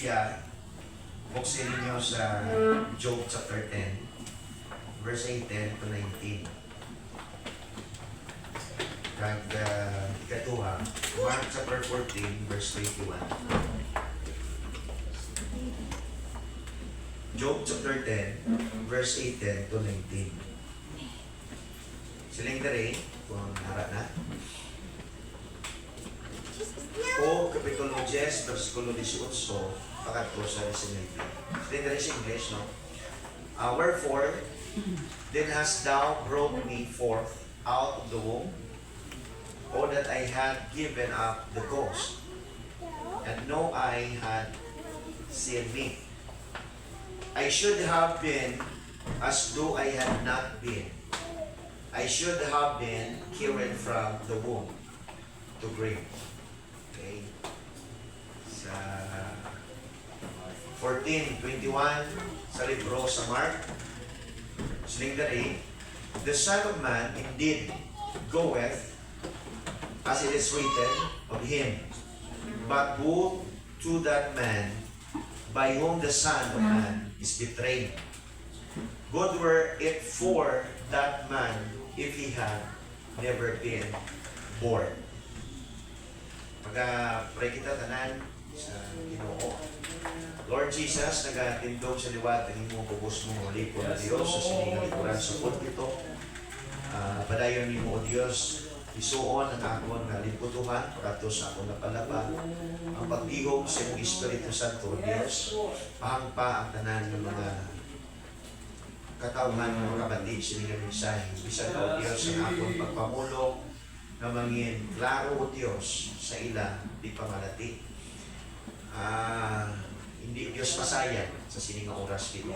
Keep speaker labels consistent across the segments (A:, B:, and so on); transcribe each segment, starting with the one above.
A: Biblia, buksin niyo sa Job chapter 10, verse 18 to 19. Kag ikatuha, Mark chapter 14, verse 21. Job chapter 10, verse 18 to 19. Siling dere, kung harap na. O Kapitulo 10, versikulo 18, pakatlo sa 19. Siling dere sa English, no? Wherefore, then hast thou brought me forth out of the womb, O that I had given up the ghost, and no eye had seen me. I should have been as though I had not been. I should have been carried from the womb to grave. Okay. Sa 14:21 sa libro sa Mark, siling dere, the Son of Man indeed goeth as it is written of him, but woe to that man by whom the Son of Man is betrayed. Good were it for that man if he had never been born. Pag-pray kita tanan sa Ginoo. Lord Jesus, nagatindog sa liwat ang imong kubos mo lipon na Diyos sa siningang likuran sa pulpito. Padayon ni mo, O Diyos, isuon ang akon nga liputuhan pagkato sa akong napalapa. Ang pagbihog sa iyong Espiritu Santo, Diyos, pahangpa ang tanan ng mga katauhan ng mga kabatid sa inyong mensahe. Bisan o Diyos ang akong pagpamulong na mangin klaro o Diyos sa ila di pamalati. Hindi Diyos masayang sa siningang oras dito.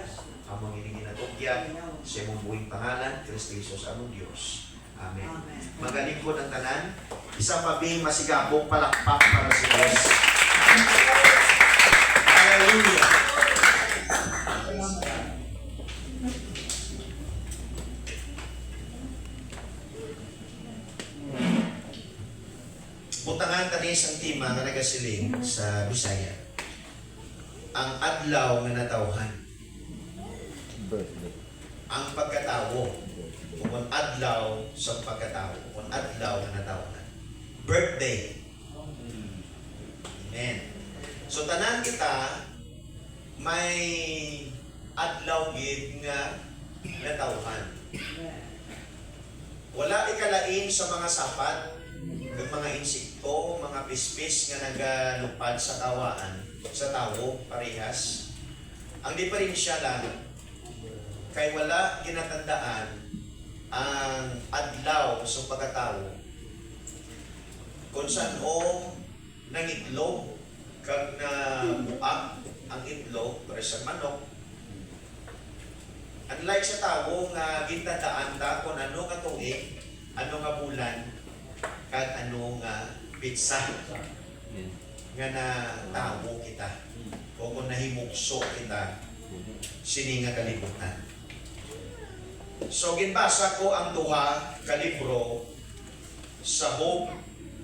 A: Among iningin at ugyan sa imong buwing pangalan, Kristo Jesus among Diyos. Amen. Magaling po ng tanan. Isa pa bing masigabong palakpak para sa Diyos. Hallelujah. Butangan tanis ang tema nga nagasiling sa Bisaya. Ang adlaw nga natawhan. Ang pagkatawo. Kung adlaw sa pagkatao, kung adlaw na natawhan. Birthday. Amen. So tanan kita may adlaw gid nga natawhan. Wala ikalain sa mga sapat, ng mga insekto, mga pispis nga nagalupad sa tawaan, sa tawo, parehas. Ang diferensya lang, kay wala ginatandaan ang adlaw sa pagkatao kung saan o nangitlog kag na buak ang itlog para sa manok. Unlike sa tao nga gintandaan ta kung ano nga tuig, ano nga bulan, kag ano nga pizza nga na tao kita o kung nahimugso kita sini nga kalibutan. So ginbasa ko ang duha ka libro sa Hope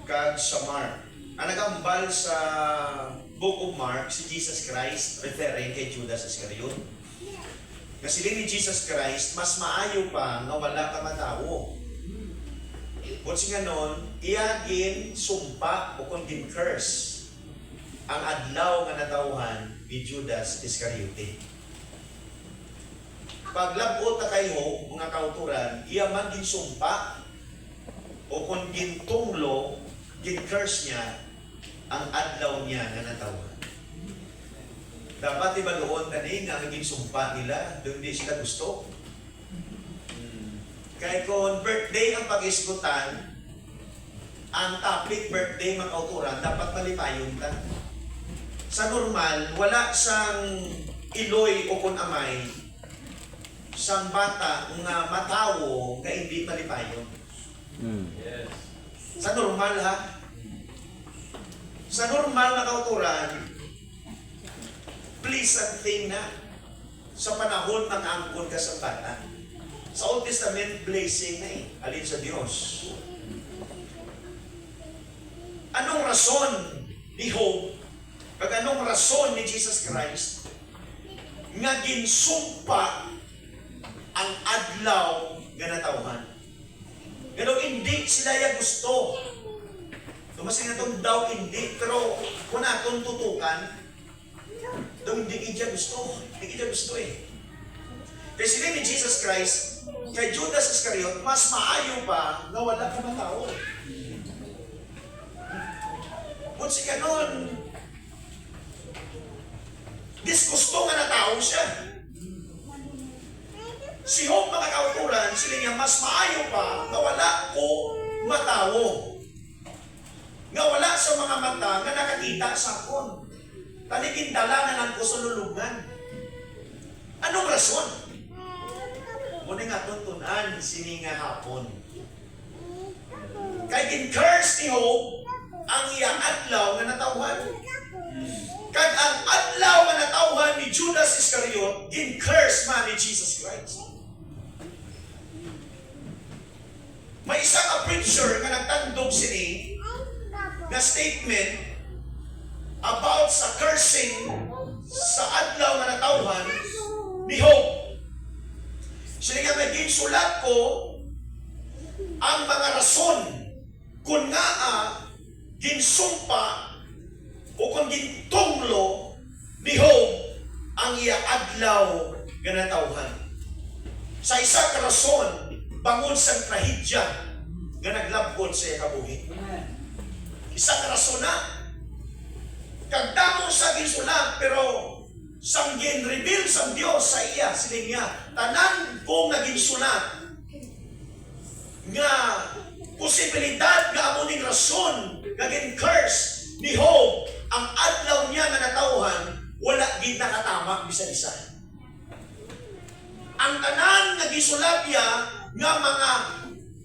A: kag sa Mark. Ang nagambal sa Book of Mark si Jesus Christ referring kay Judas Iscariot. Kasi ni Jesus Christ mas maayo pa nga wala ka matawo. Kung nga nun, iyagin sumpa o kung curse ang adlaw nga natawhan ni Judas Iscariote. Paglabot na kayo, mga kauturan, iya man ginsumpa o kung gintunglo, gin-curse niya ang adlaw niya na natawhan. Dapat iba doon tani nga ginsumpa nila, doon di sila gusto. Kaya kung birthday ang pag-iskutan, ang topic birthday mga kauturan, dapat malipayon ta. Sa normal, wala sang iloy o kung amay, sang bata nga matawo nga hindi malipayon.
B: Yes.
A: Sa normal ha. Sa normal na kauturan, pleasant thing na sa panahon mag-angkon ka sa bata. Sa Old Testament, blessing na alin sa Diyos. Anong rason ni Hope Kag anong rason ni Jesus Christ nga ginsumpa ang adlaw nga natawhan. Pero hindi sila ya gusto. Tumasin na itong daw hindi, pero kung atong tutukan, daw hindi kita gusto. Hindi kita gusto eh. Kaya sila ni Jesus Christ, kay Judas Iscariot, mas maayo pa na wala ka matao. Kung si kanon, disgusto nga na tao siya. Si Job mga kauturan, sila niya mas maayo pa na wala ko matawo. Nga wala sa mga mata nga nakakita sa akon. Tanikin dala na lang ko sa lulungan. Anong rason? Muna nga tuntunan sini nga hapon. Kay gin-curse ni Job ang iya adlaw nga natawhan. Kag ang adlaw nga natawhan ni Judas Iscariot, gin-curse man ni Jesus Christ. May isa ka preacher nga nagtandog sini na statement about sa cursing sa adlaw nga natawhan ni Job. Sila nga may ginsulat ko ang mga rason kung nga ginsumpa o kung gintunglo ni Job ang iya adlaw nga natawhan. Sa isa ka rason, bangod sa trahedya nga naglabot sa iya kabuhi. Isa ka rason na kagdamo sa ginsulat pero sang gin-reveal sa Dios sa iya sila niya tanan kong naging sulat nga posibilidad nga amuning rason nga gin-curse ni Job ang adlaw niya nga natawhan wala gid nakatama bisan isa. Ang tanan nga gisulat niya nga mga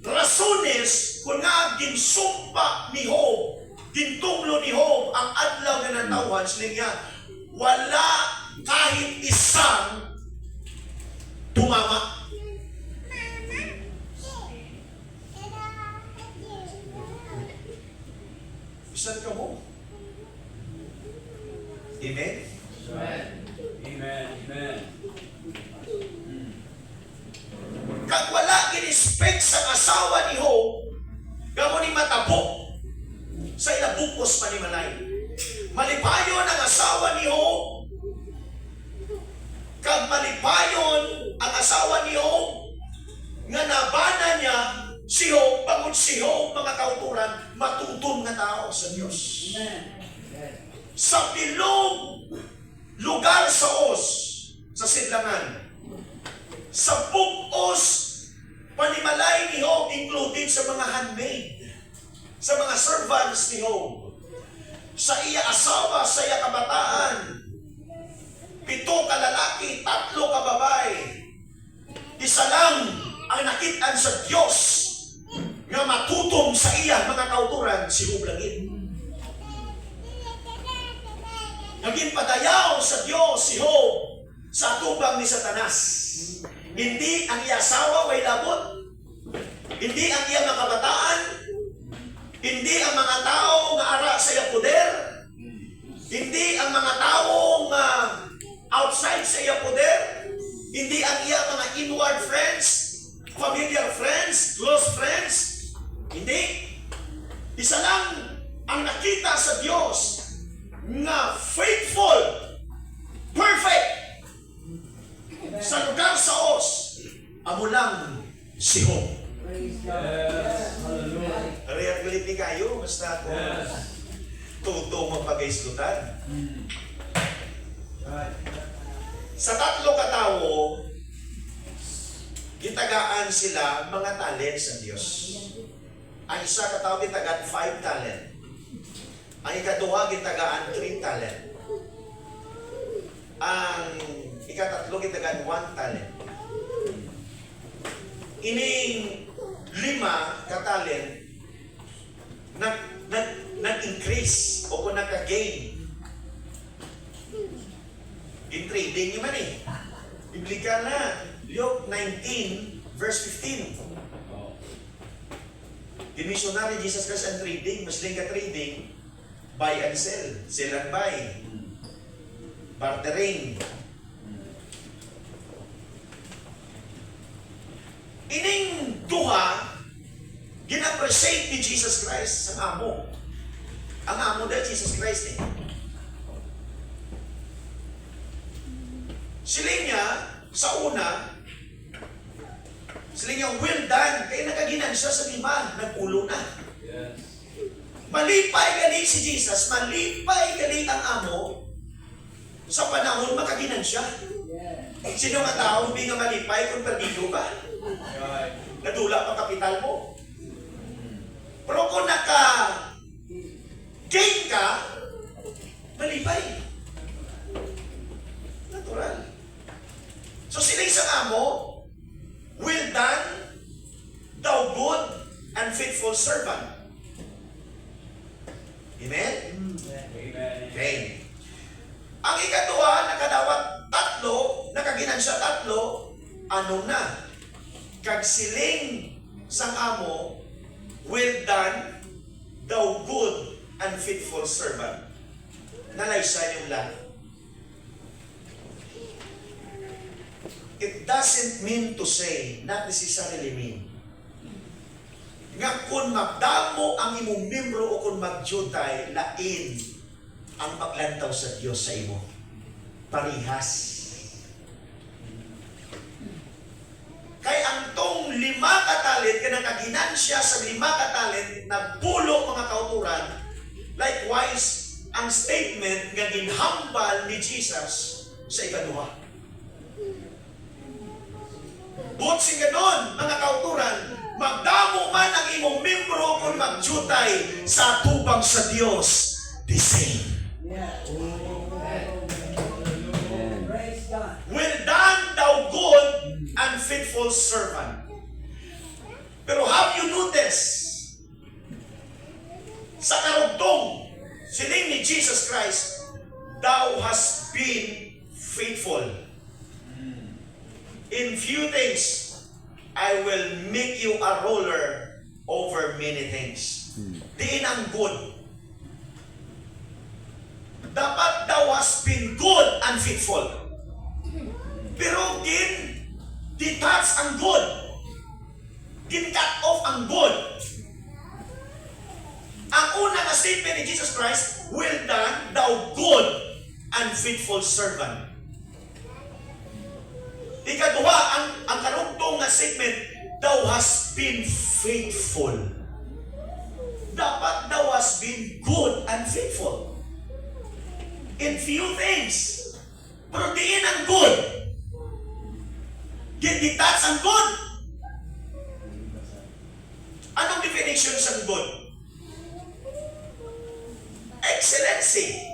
A: rasones kung nga ginsumpa ni Job, gintunglo ni Job ang adlaw nga natawhan sila niya wala kahit isang tumama. Bisan ka mo. Amen?
B: Amen. Amen. Amen.
A: Kag wala gin-expect sa asawa ni Job, gamo ni matabo sa ilabukos pa ni Malay. Malipayon ang asawa ni Job, kag malipayon ang asawa ni Job, nga nabana niya si Job, bangod si Job, mga kauturan, matutom na tao sa Diyos. Sa bilog lugar sa Os, sa Sidlangan, sa bukos panimalay ni Job, including sa mga handmaid, sa mga servants ni Job, sa iya asawa, sa iya kabataan, 7 ka lalaki, 3 ka babae, isa lang ang nakitaan sa Diyos nga matutom sa iya mga kauturan, si Job langit. Naging padayaw sa Diyos si Job sa atubang ni Satanas. Hindi ang iya asawa way labot, hindi ang iya mga kabataan, hindi ang mga tao nga ara sa iya poder, hindi ang mga tao nga outside sa iya poder, hindi ang iya mga inward friends, familiar friends, close friends, hindi. Isa lang ang nakita sa Diyos nga faithful, perfect, sa lugar sa Os, amo lang si Job.
B: Yes. Hallelujah.
A: Ariat galit ni kayo, basta ako tutong magpag-islutan. Sa 3 katao, gitagaan sila mga talent sa Diyos. Ang isa katao gitagaan 5 talent. Ang ikaduha gitagaan 3 talent. Ang ikatatlo gitagaan 1 talent. Ining 5 ka-talent nag-increase o kung nagka-gain. In trading naman eh. Biblikal na. Luke 19 verse 15. Dimissionary Jesus Christ and trading. Mas ka trading, buy and sell. Sell and buy. bartering. Ining duha, gina-appreciate ni Jesus Christ sa amo. Ang amo dahil Jesus Christ eh. Siling niya, sa una, siling niya, well done, kaya nakaginan siya sa 5, nag-ulo na.
B: Yes.
A: Malipay galing si Jesus, malipay galing ang amo, sa panahon makaginan siya. Sino nga tao, hindi nga malipay kung perdido ka?
B: Right.
A: Nadula pa kapital mo. Pero kung naka-gain ka, malipay. Natural. So sila isang amo, well done, thou good and faithful servant. Amen?
B: Amen.
A: Okay. Ang ikatuwa, nakadawat 3, nakaginan siya 3, ano na? Kagsiling sang amo, well done, thou good and faithful servant. Nalaysa yung lahat. It doesn't mean to say, not necessarily mean, nga kung magdamo ang imong membro o kung magjutay, lain ang paglantaw sa Diyos sa imo. Parihas. Kay ang tong 5 katalent, kanang kaginan siya sa 5 katalent, nagpulo mga kauturan, likewise, ang statement nga ginhambal ni Jesus sa ikaduha. But sing ganon, mga kauturan, magdamo man ang imong membro kung magjutay sa tubang sa Dios, the same. Well done, thou good and faithful servant. Pero have you noticed, sa karugtong, siling ni Jesus Christ, thou hast been faithful. In few things, I will make you a ruler over many things. Diin ang good. Dapat thou hast been good and faithful. Pero detach ang good. Cut off ang good. Ang una na statement ni Jesus Christ, well done, thou good and faithful servant. Ikaduha, ang karugtong na statement, thou hast been faithful. Dapat thou hast been good and faithful. In few things. Pero diin ang good. Detach ang good. Anong definition sa good? Excellency.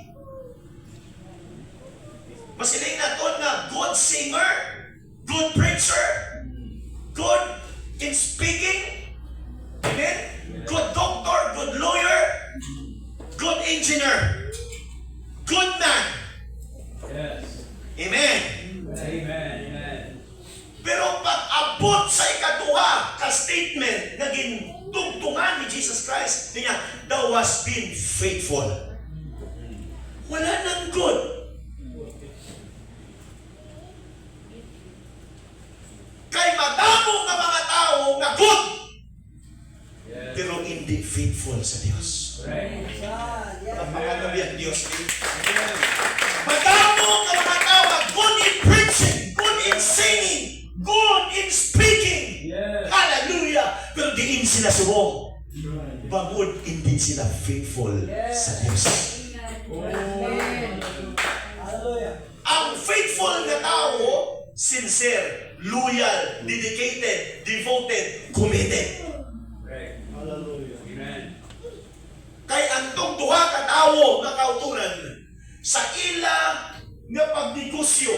A: Masiling naton nga good singer, good preacher, good in speaking, amen? Good doctor, good lawyer, good engineer, good man.
B: Yes.
A: Amen.
B: Amen. Amen.
A: Pero pag abot sa ikaduha ka statement na gintugtungan ni Jesus Christ, niya, thou hast been faithful. Wala nang good. Kay madamo nga mga tao nga good,
B: Yes.
A: pero hindi faithful sa Diyos.
B: Right.
A: Ang mga tabi ang Diyos.
B: Amen.
A: Madamo nga mga tao nga good in preaching, good in singing, good in speaking.
B: Yes.
A: Hallelujah! Pero diin sila suwong. Bangod, hindi sila faithful sa Diyos. Ang faithful na tao, sincere, loyal, dedicated, devoted, committed.
B: Right. Hallelujah. Amen.
A: Kay antong duha ka tawo nga kauturan sa ila nga pagnegosyo,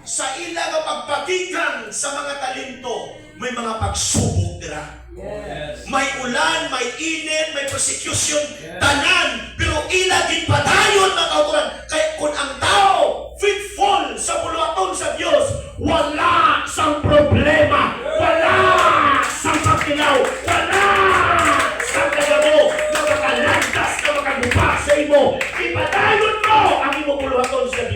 A: sa ila nga pagpatikan sa mga talento, may mga pagsubok dira.
B: Yes.
A: May ulan, may init, may persecution,
B: Yes.
A: tanan, pero ila ginpadayon mga kauturan. Kaya kung ang tao faithful sa buluhaton sa Dios, wala sang problema, wala sang pagkilaw, wala sang kagamo na makalantas na makagupa sa imo. Ipadayon mo ang imo buluhaton sa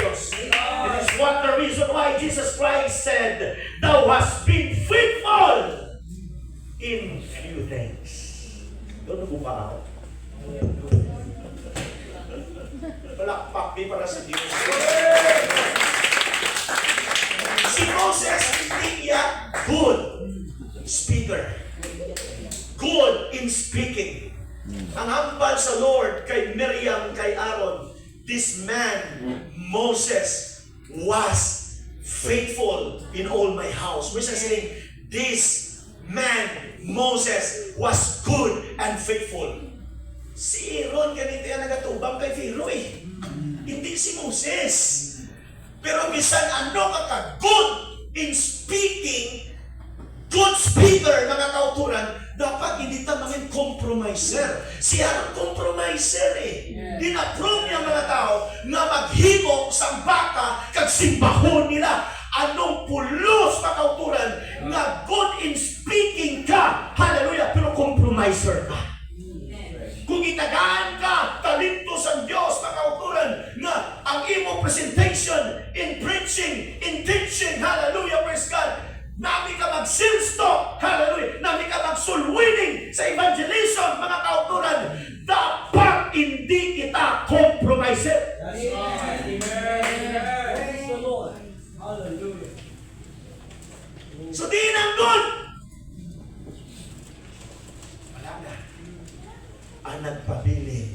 C: why Jesus Christ said, "Thou hast been faithful in few things." Doon nagbuka ako. Palakpak di para sa Diyos. Si Moses, hindi niya good speaker. Good in speaking. Ang hambal sa Lord kay Miriam, kay Aaron, this man, Moses, was faithful in all my house. Which is saying, this man, Moses, was good and faithful. Si Aaron, ganito yan nagatubang kay Pharaoh eh. Hindi si Moses. Pero bisan ano ka good in speaking, good speaker, mga kauturan, dapat hindi ta maging compromiser. Siya ang compromiser eh. Dinapprove niya mga tao na maghimo sa baka kag simbahon nila. Anong pulos na kauturan na good in speaking ka, hallelujah, pero compromiser ka. Kung itagaan ka, talento sa Diyos na kauturan na ang imo presentation in preaching, in teaching, hallelujah, praise God, nami ka mag-sales talk, hallelujah, nami ka mag-soul winning sa evangelism, mga kauturan, dapat hindi kita compromiser.
B: That's right. Amen. Praise the Lord. Hallelujah.
C: So di nang good. Wala na. Ang nagpabiling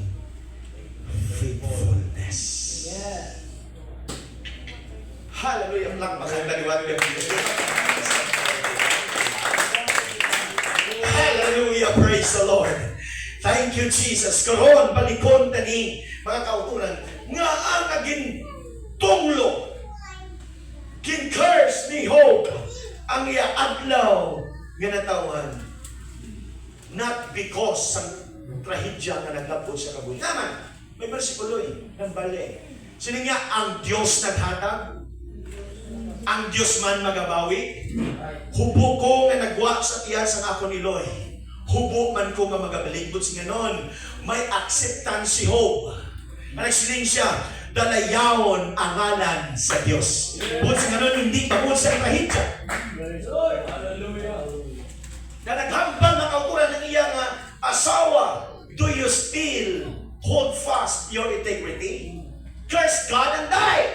C: faithfulness. Hallelujah. Lakpakan taliwat ng Diyos. Hallelujah. Praise the Lord. Thank you, Jesus. Karon balikon tani mga kauturan nga ang naging tunglo kin-curse ni Job ang iya adlaw nga natawan, not because sa trahedya nga naglabot sa kabuhi. Naman, may bersikulo ng bali. Sino nga ang Diyos naghatag? Ang Diyos man magabawi? Hubo ko nga nagwa sa tiyan sa ako ni Loy. Hubo man ko nga magabaligbot sa ganon. May acceptance si Job. Nagsiling siya, dalayawon ang ngalan sa Diyos. Bukod sa ganon, hindi pabud sa trahedya.
B: Hallelujah.
C: Na naghambal na kauturan ng iyang asawa, do you still hold fast your integrity? Curse God and die.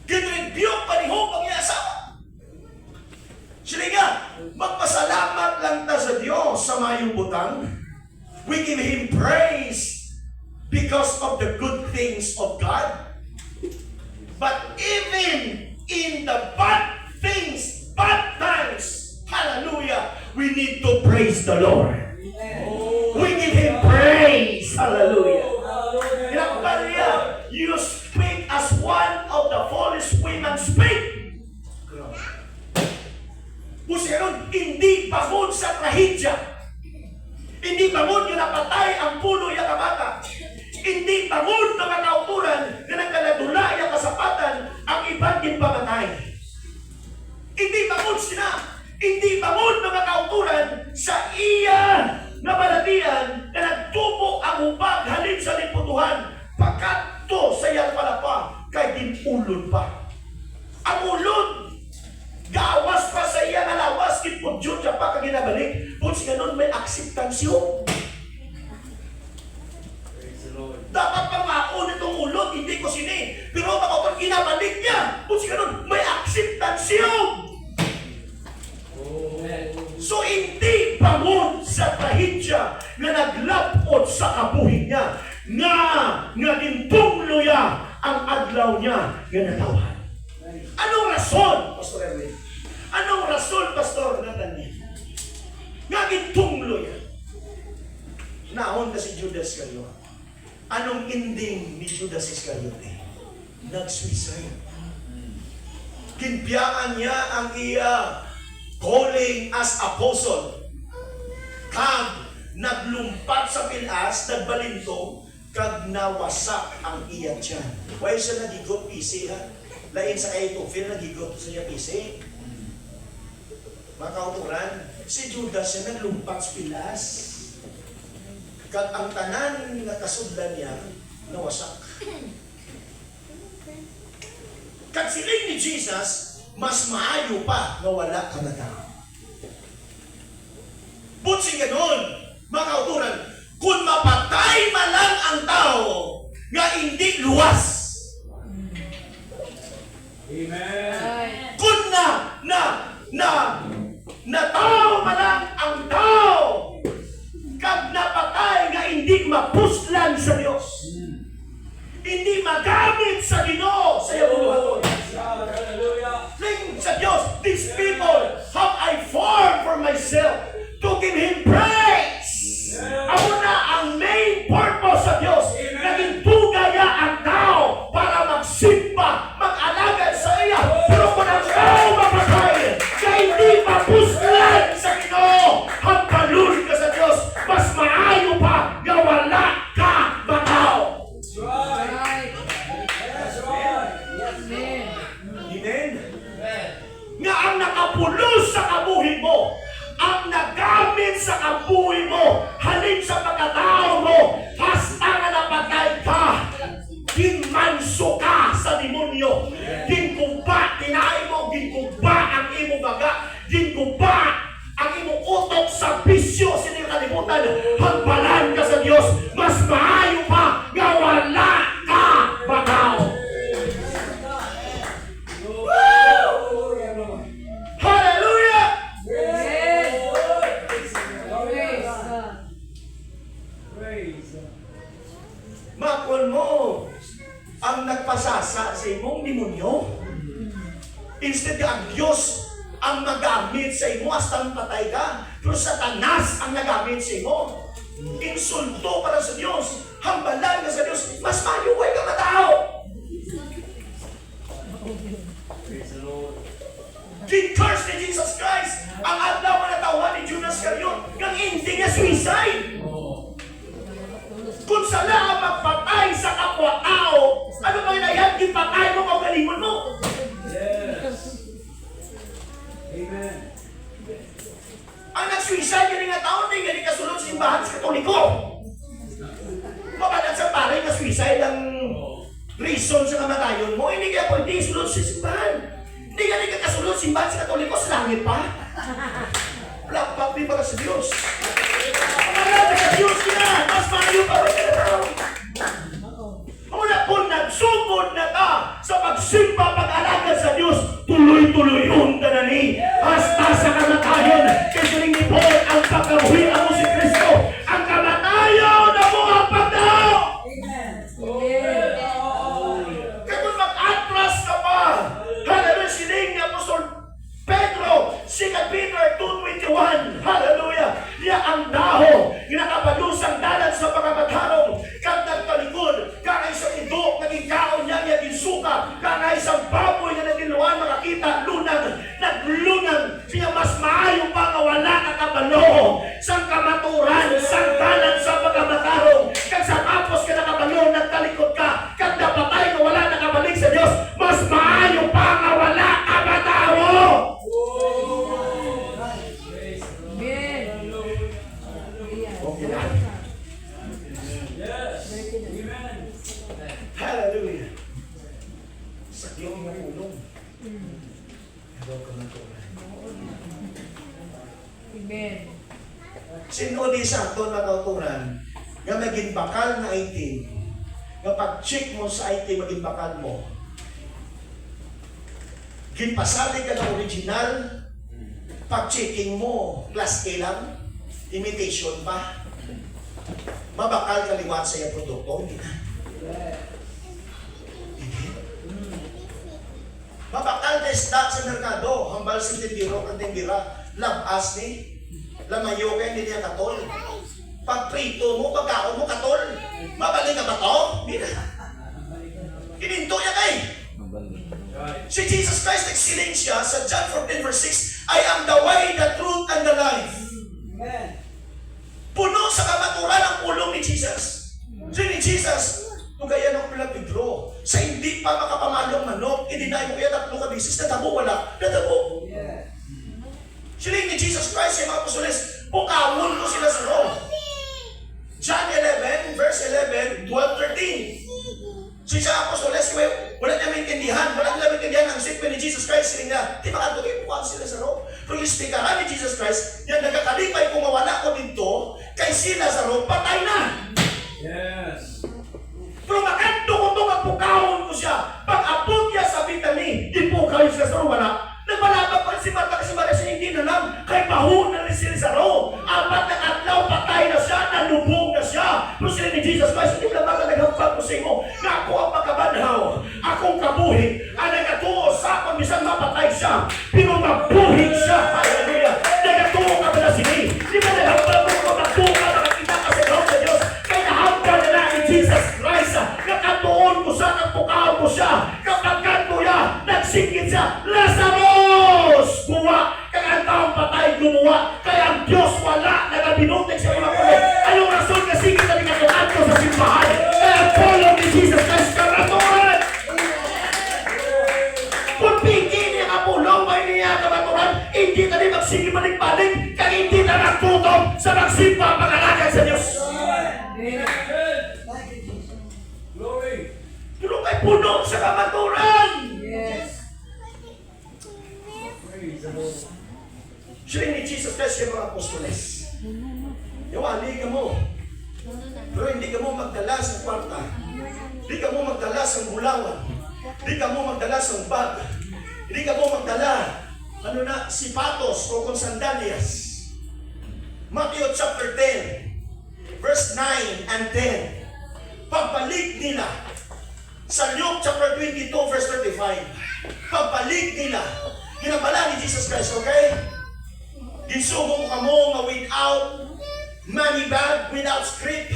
C: Ginrebuke pa ni Job ang iyang asawa. Sila nga, magpasalamat lang ta sa Diyos sa mayong butang. We give Him praise because of the good things of God. But even in the bad things, bad times, hallelujah, we need to praise the Lord. We give Him praise, hallelujah. You speak as one of the foolish women speak. Pusiron, hindi bangon sa trahedya. Hindi bangon yung napatay ang puno yung kabata. Hindi bangon na makauturan na nagkaladula yung kasapatan ang ibang pamatay. Hindi bangon sila. Hindi bangon na makauturan sa iya na baladian na nagtubo ang hubag halin sa liputuhan. Pagkato sa iyang palapa kay dinulod pa. Ang ulod, gawas pa sa iya na lawas, kitpudyon siya pa kaginabalik. Kung siya nun may acceptance yun. Dapat pang maun itong ulod, hindi ko sini. Pero kapag kinabalik niya, kung siya nun may acceptance yun. So hindi bangon sa trahedya na naglapot sa kabuhi niya nga gintunglo niya ang adlaw niya nga natawan. Anong rason, Pastor Erwin? Anong rason, Pastor Nathaniel? Nga gintunglo niya. Naon na si Judas Iscariot. Anong ending ni Judas Iscariot? Nag-suicide. Kinbiyaan niya ang iya calling as apostle. Kag naglumpat sa pilas, nagbalintong, kag nawasak ang iya tiyan. Why siya nagigot PC ha? Lain sa Aitofil, nagigot sa iya PC. Mga kauturan, si Judas siya naglumpat sa pilas. Kag ang tanan nga kasudlan niya, nawasak. Kag siling ni Jesus, mas maayo pa nga wala ka na tao. Butsing ganun, mga kauturan, kung mapatay man lang ang tao, nga hindi luwas.
B: Amen.
C: Kung na tao man lang ang tao, kag napatay nga hindi mapuslan sa Diyos. Hindi magamit sa Ginoo sa iyong buhaton.
B: Hallelujah.
C: Sing sa Diyos, these people have I formed for myself to give Him praise. Ako na ang main purpose sa Diyos. Naging tugaya ang tao para magsimba, mag-alagad sa iya. Pero kung ang tao mapatay, kaya hindi mapuslan sa Ginoo, hagpalun ka sa Diyos, mas maayo pa nga wala ka matao.
B: That's right. That's right.
C: Amen? Nga ang nakapulos sa kabuhi mo, ang nagamit sa kabuhi mo, halin sa pagkatao mo, hasta nga napatay ka, ginmanso ka sa demonyo, ginkuba, tinaay mo, ginkuba ang imo baga, ginkuba ang imo utok sa bisyo, sinikalimutan, hagbalan ka sa Diyos, mas maayo pa, nga wala ka matao. Hallelujah! Makon mo ang nagpasasa sa imong demonyo. Instead ka ang Diyos ang nagamit sa imo hasta patay ka. Pero Satanas ang nagamit sa imo. Insulto para sa Diyos. Hambalan ka sa Diyos. Mas mayuway ka matao. Kin-curse ni Jesus Christ ang adlaw na natawan ni Judas Iscariot ng hindi niya suicide. Kung sala ang magpatay sa kapwa-tao, ano ba yun yan? Ipatay mo kung galingon mo.
B: Yes. Amen.
C: Ang nag-suicide yan nga tao, hindi nga kasunod sa simbahan sa Katoliko. Mabalat sa pare nga suicide ang reason sa kamatayon mo, hindi kaya pwede isunod sa simbahan. Hindi ka kasunod sa simbahan sa Katoliko, sa langit pa. Wala pa, di para sa Diyos. Mabalat sa Diyos yan, mas maayo pa rin ka tao. Mula po nagsugod na ka sa pagsimba, pag-alagad sa Diyos, tuloy-tuloy ka na ni hasta sa kamatayon. Kasi rin ni Paul ang pagkabuhi mo si Kristo. Ang kamatayon na mo ang pagdao. Kaya kung mag-atras ka pa, hallelujah, sining ni Apostol Pedro, 2 Peter 2:21, hallelujah, niya ang daho, ginakabalusang dalan sa pagkamatharong, kang nagtalikod, kang isang idok, naging kaon niya, niya ginsuka, kang isang baboy na naging luwan, makakita, lunang, naglunang, siya mas maayo pa nga wala kakabalo, sang kamaturan, sang dalan sa pagkamatharong, kang sa tapos ka nakabalo, nagtalikod ka, kang napatay na wala nakabalik sa Diyos, mas maayo pa nga wala kamatao. Okay na.
B: Yes. Amen.
C: Hallelujah. Sakit ng ulong. Hello, kamaturan.
D: Amen.
C: Sino di sa ato na kauturan nga maging bakal na item, nga pag-check mo sa item maging bakal mo, ginpasali ka ng original, pag-checking mo, class A lang, imitation pa, mabakal ka liwat sa iyong produkto, hindi na. Hindi. Mabakal na stock sa merkado, hambal sa tindiro, ang tindira, labas ni, lamayo kayo, hindi niya katol. Pag prito mo, pagkaon mo, katol. Mabalik ka ba to? Hindi na. Kininto niya kay. Si Jesus Christ nagsiling siya sa John 14 verse 6, I am the way, the truth, and the life.
B: Amen.
C: Puno sa kamaturan ang pulong ni Jesus. So ni Jesus, tugayan ako pala Pedro, sa hindi pa makapamalong manok, idinay mo kaya 3 ka bisis, natabo wala, natabo.
B: Yes.
C: Siling ni Jesus Christ, yung mga apostoles, pukawon ko sila sa Rome. John 11, verse 11, 12, 13. So sa apostoles, wala niya maintindihan, wala niya maintindihan Jesus Christ, sila nga, di ba ato kayo bukaan sila sa room? Pero yung speakaran ni Jesus Christ, yan nagkakalipay kung mawala ko dito, kay sila sa room, patay na.
B: Yes.
C: Pero makanto ko ito, kapukahon ko siya. Pag-abot niya sa Bethany, di po kayo sila sa room, wala. Nagmalabag pa si Marta kasi Maria siya hindi na lang, kay baho na rin sila sa room. 4 na adlaw, patay na siya, nanubong na siya. Pero sila ni Jesus Christ, hindi lang baka naghampag ko sa imo, na ako ang pagkabanhaw, akong kabuhi, ang nagatuo sa akong bisan mapatay siya, pero mabuhi siya. Hallelujah. Nagatuo ka ba na sige? Di ba naghampag mo, magatuo ka, nakakita ka sa Lord sa Diyos, kaya nahampag na na in Jesus Christ, nakatuon ko siya, nagpukaw ko siya, kapag kantuya, nagsikit siya, Lazarus! Buwa! Kaya ang taong patay gumawa, kaya ang Diyos wala, nagabinutik sa mga kulit. Anong rason kasi kita rin katuan ko sa simbahan? Kaya ang follow ni Jesus Christ karatuan! Kung piki niya kapulong, may niya karatuan, hindi ka rin magsige maling-maling, kaya hindi na nagtutom sa magsimba pangalagan sa Diyos.
B: Glory.
C: Pero kay puno sa kamaturan!
B: Praise the Lord.
C: Sila ni Jesus Christ yung mga apostoles. Yung ali ka mo. Pero hindi ka mo magdala sa kwarta. Hindi ka mo magdala sa bulawan. Hindi ka mo magdala sa bag. Hindi ka mo magdala sipatos o kung sandalias. Matthew chapter 10, verse 9 and 10. Pagbalik nila sa Luke chapter 22, verse 35. Pagbalik nila. Ginabala ni Jesus Christ, okay? Ginsugo ka mo nga without money bag, without script,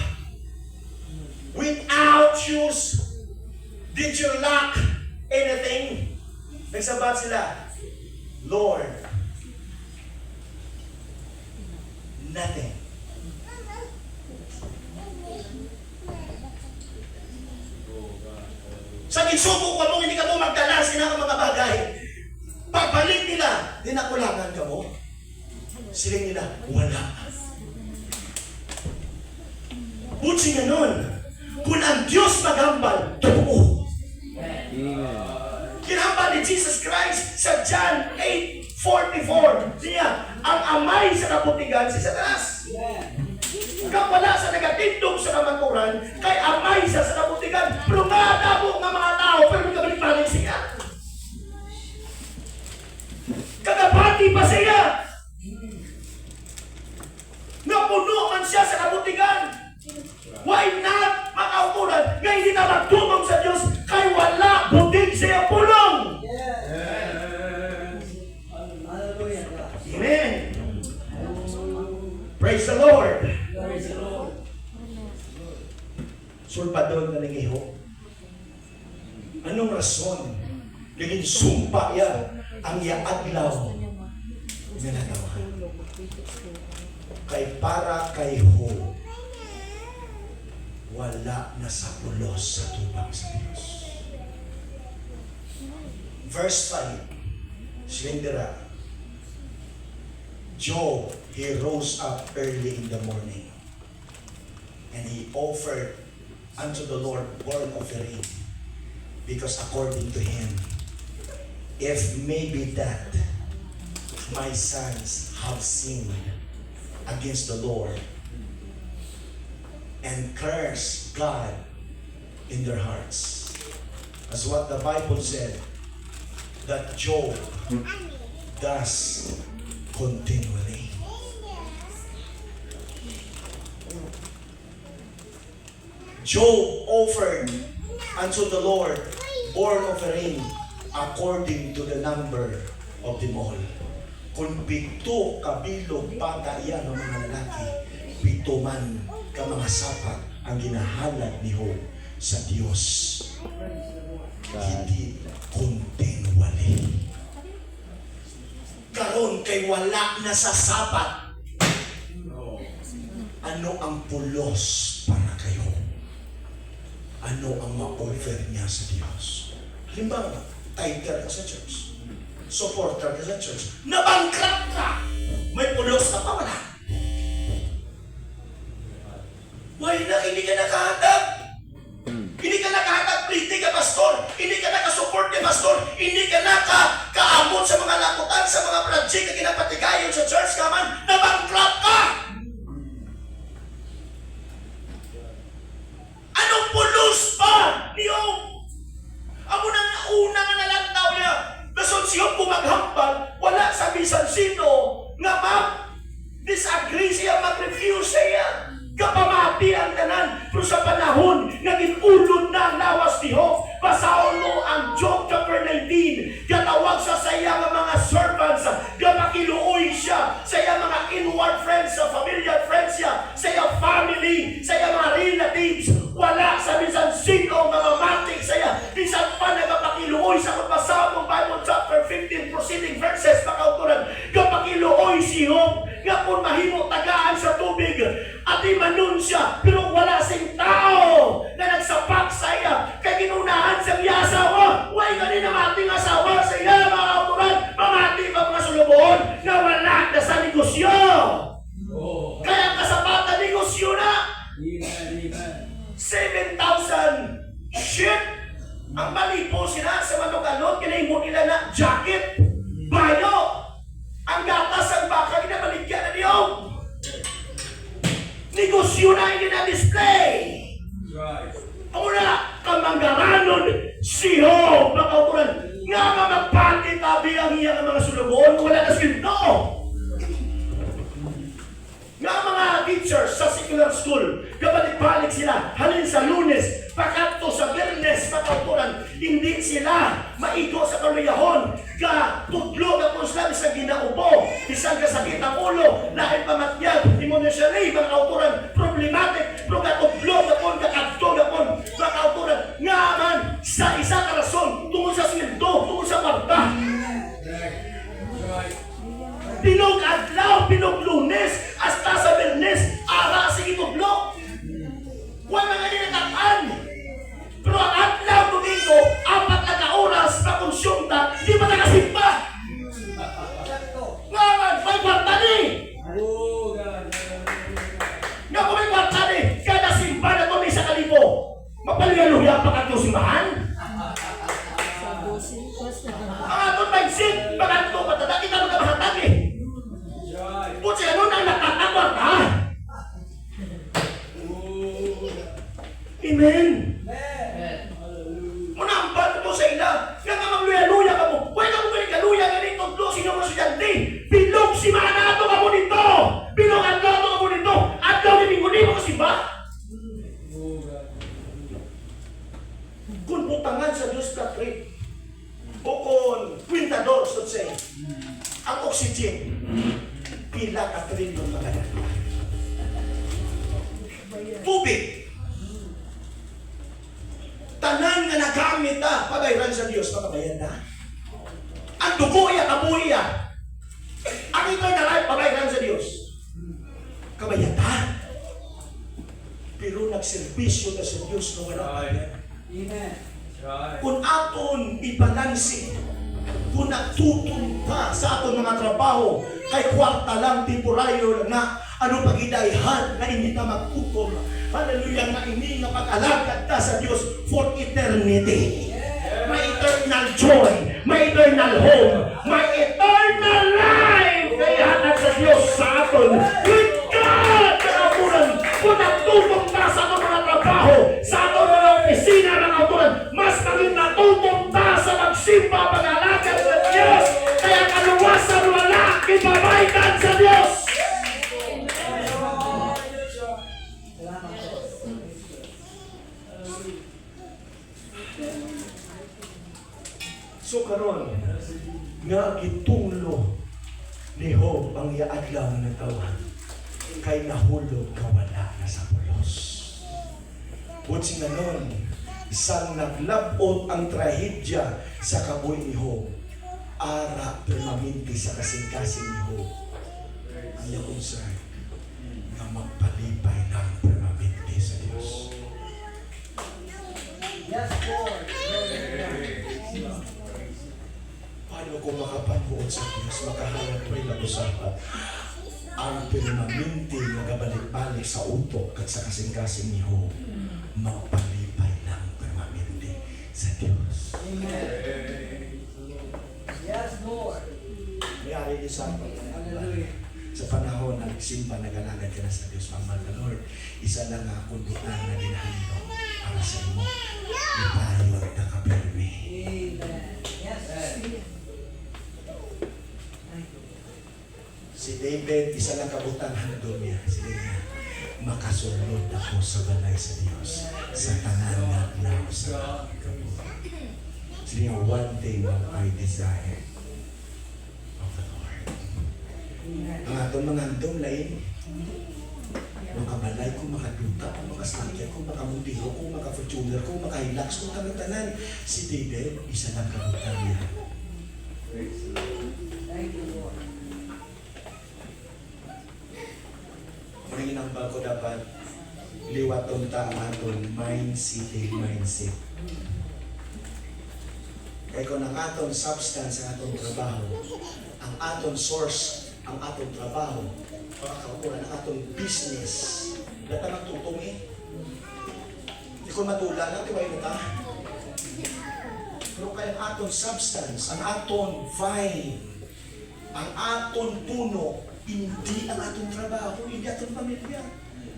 C: without shoes. Did you lack anything? Nagsabat sila, Lord, nothing. Sa ginsugo ka mo, hindi ka mo magdala sila ng mga bagay. Pagbalik nila, dinakulangan ka mo. Siling nila, wala. Butsi nga nun, kung ang Diyos maghambal, totoo. Kinambal ni Jesus Christ sa John 8:44. Siya, ang amay sa kaputigan si Satanas. Kapala sa nagatindog sa kamaturan, kay amay siya sa kaputigan. Pero nga dabo ng mga tao, pero may kabalik-balik siya. Kagabati pa siya. Napuno man siya sa kabutigan. Why not, makautunan, nga hindi na magtulong sa Diyos, kay wala butig siya pulong.
B: Hallelujah.
C: Amen. Praise the Lord.
B: Praise the Lord.
C: Sulpadon na nangiho. Anong rason? Gaging sumpa yan ang yaadlaw na natawahan. Kay para kay ho, wala na sa pulos sa tubang sa Diyos. Verse 5, Slindera, Job, he rose up early in the morning and he offered unto the Lord burnt offering, because according to him, if maybe that my sons have sinned against the Lord and curse God in their hearts, as what the Bible said, that Job does continually. Job offered unto the Lord burnt offering according to the number of them all. Kung 7 kabilog bata iyan ng mga lalaki, 7 man ka mga sapat ang ginahalad ni Job sa Diyos. Hindi continually. Karon kay wala na sa sapat. Ano ang pulos para kayo? Ano ang ma-offer niya sa Diyos? Halimbawa, tither ka sa church. Supporter ka sa church. Nabangkrap ka! May pulos ka pa wala. Why na hindi ka nakahatag? Hindi ka nakahatag, hindi ka pastor. Hindi ka nakasupport ka pastor, hindi ka kaamot sa mga lakutan, sa mga project na ginapatigayon sa church ka man, na-bankrupt ka. Anong pulos pa niyo? Amo na nga una nga nalantaw niya. Nasod siya pumaghambal, wala sa bisan sino nga disagree siya, mag-refuse siya. Kapamati ang tanan. Pero sa panahon, naging ulod na ang lawas ni Job. Basaon mo ang Job chapter 19. Katawag sa saya ng mga servants. Gapakiluoy siya. Saya mga inward friends, sa familiar friends siya. Saya family, saya mga relatives. Wala sa bisan sino nga mamatik saya. Bisan pa nagapakiluoy sa pagbasa ng Bible chapter 15 proceeding verses makauturan. Gapakiluoy si Job nga kung mahimo tagaan sa tubig at imanon siya, pero wala sing tao na nagsapak sa iya kay ginunahan sa iya asawa. Way gani na mating asawa sa iya mga autoran, mamati pa mga sulubuhon na wala na sa negosyo. Kaya kasapatan negosyo na 7,000 sheep ang malipo sila sa manugalot, kinahimo nila na jacket, bayo, ang gatas ang baka ginabaligyan na niyo. Negosyo na hindi na-display. Una, kamanggaranon si Job, makauturan, nga magpati tabi ang iya ng mga sulubuhon, wala na sweldo. Nga mga teachers sa secular school, kabalik-balik sila, halin sa Lunes, pakato sa Bernes, makauturan, hindi sila maigo sa kaluyahon, tudlo na kung sila isang ginaupo, isang kasakit ang ulo, lahit pamatyag, emotionally, makauturan, problematic, pero katudlo na kung kakadto na kung makauturan, nga man, sa isa karason, tungkol sa sweldo, tungkol sa kwarta. Pinog adlaw, pinog Lunes, hasta sa Bernes, ara sige tudlo. Wala nga dinatakan. Pero ang adlaw, Domingo, 4 na oras na konsyumta, di ba nakasimba? Nga man, may kwarta ni. Nga kung may kwarta ni, kada simba na ito may 1,000. Mapaluya-luya pa ka ito simbahan? Ang atong mindset, baganto patata, kita mo na mahatag eh. Kung siya nun ang nakatakwar ka. Amen. Munampal ko sa ila. Nga nga magluya-luya ka mo. Huwag ka mo ganit-luya ganit. Totoo sinyo mo estudyante. Bilog si Manato ka mo nito. Bilog adlaw ka mo nito. Adlaw ni Minguni mo kasi ba? Kung butangan sa Diyos ka trip. O kung kwintador, so say, ang oxygen, pila ka trilyon mga naluwa. Tubig. Tanan nga nagamit na pagayran sa Diyos, makabayan na. Ang dugo iya, kabuhi iya. Ang eternal life, pagayran sa Diyos. Kabayan na. Pero nagservisyo na sa Diyos na wala kabayan.
B: Amen.
C: Kung aton ibalansin, kung nagtutumpa sa aton mga trabaho, kay kwarta lang, temporaryo lang na, ano pagidayhan na hindi na magtutom. Hallelujah, na hindi na pag-alagad ka sa Diyos for eternity. May eternal joy, may eternal home, may eternal life. Kaya hatag sa Diyos sa aton. With God, kanapunan, kung nagtutom ka sa aton mga trabaho, sa aton mga opisina ng autoran, mas naging natutom ka sa magsimba, pag-alagad sa Diyos. Kaya kaluwasan wala, ibabaytan sa Diyos. So karon nga gitunglo ni Job ang iadlaw na tawhan kay nahulog ka wala na sa pulos. Butsi nga nun, isang naglabot ang trahedya sa kabuhi ni Job, ara permanente sa kasing-kasing ni Job. Ang yakong sir, nga magpalipay ng permanente sa Diyos.
B: Yes, Lord.
C: Paano kung makapabuot sa Diyos, makahanap rin na usapan ang permanente na kabalik-balik sa utok at sa kasing-kasing ni Job, magpalipay ng permanente sa Diyos.
B: Amen.
C: tayo sa pagkakambal. Sa panahon ng simba, nag-alagad ka na sa Diyos, Pangmal na Lord. Isa lang nga akong butang na ginahando para sa imo. Ipayod na kapirmi. Si David, isa lang kabutang handog niya. Sige niya, makasunod ako sa balay sa Diyos. Sa tangan na sa kabuhat. Sige niya, one thing that I desire of the Lord. Ang atong mga handong lain, makabalay ko, makaduta ko, makasakyan ko, makamundiro ko, maka-fortuner ko, maka-hilux ko, tanan-tanan. Si David, isa lang kabutang niya. Ang inambal ko dapat liwaton ta ang aton mindset. Kaya kung ang aton substance, ang aton trabaho, ang aton source, ang aton trabaho, pakakakulan ang aton business, data magtutong Hindi ko matulang na, tiway na ta. Pero kaya ang aton substance, ang aton vine, ang aton puno, hindi ang atong trabaho, hindi atong pamilya.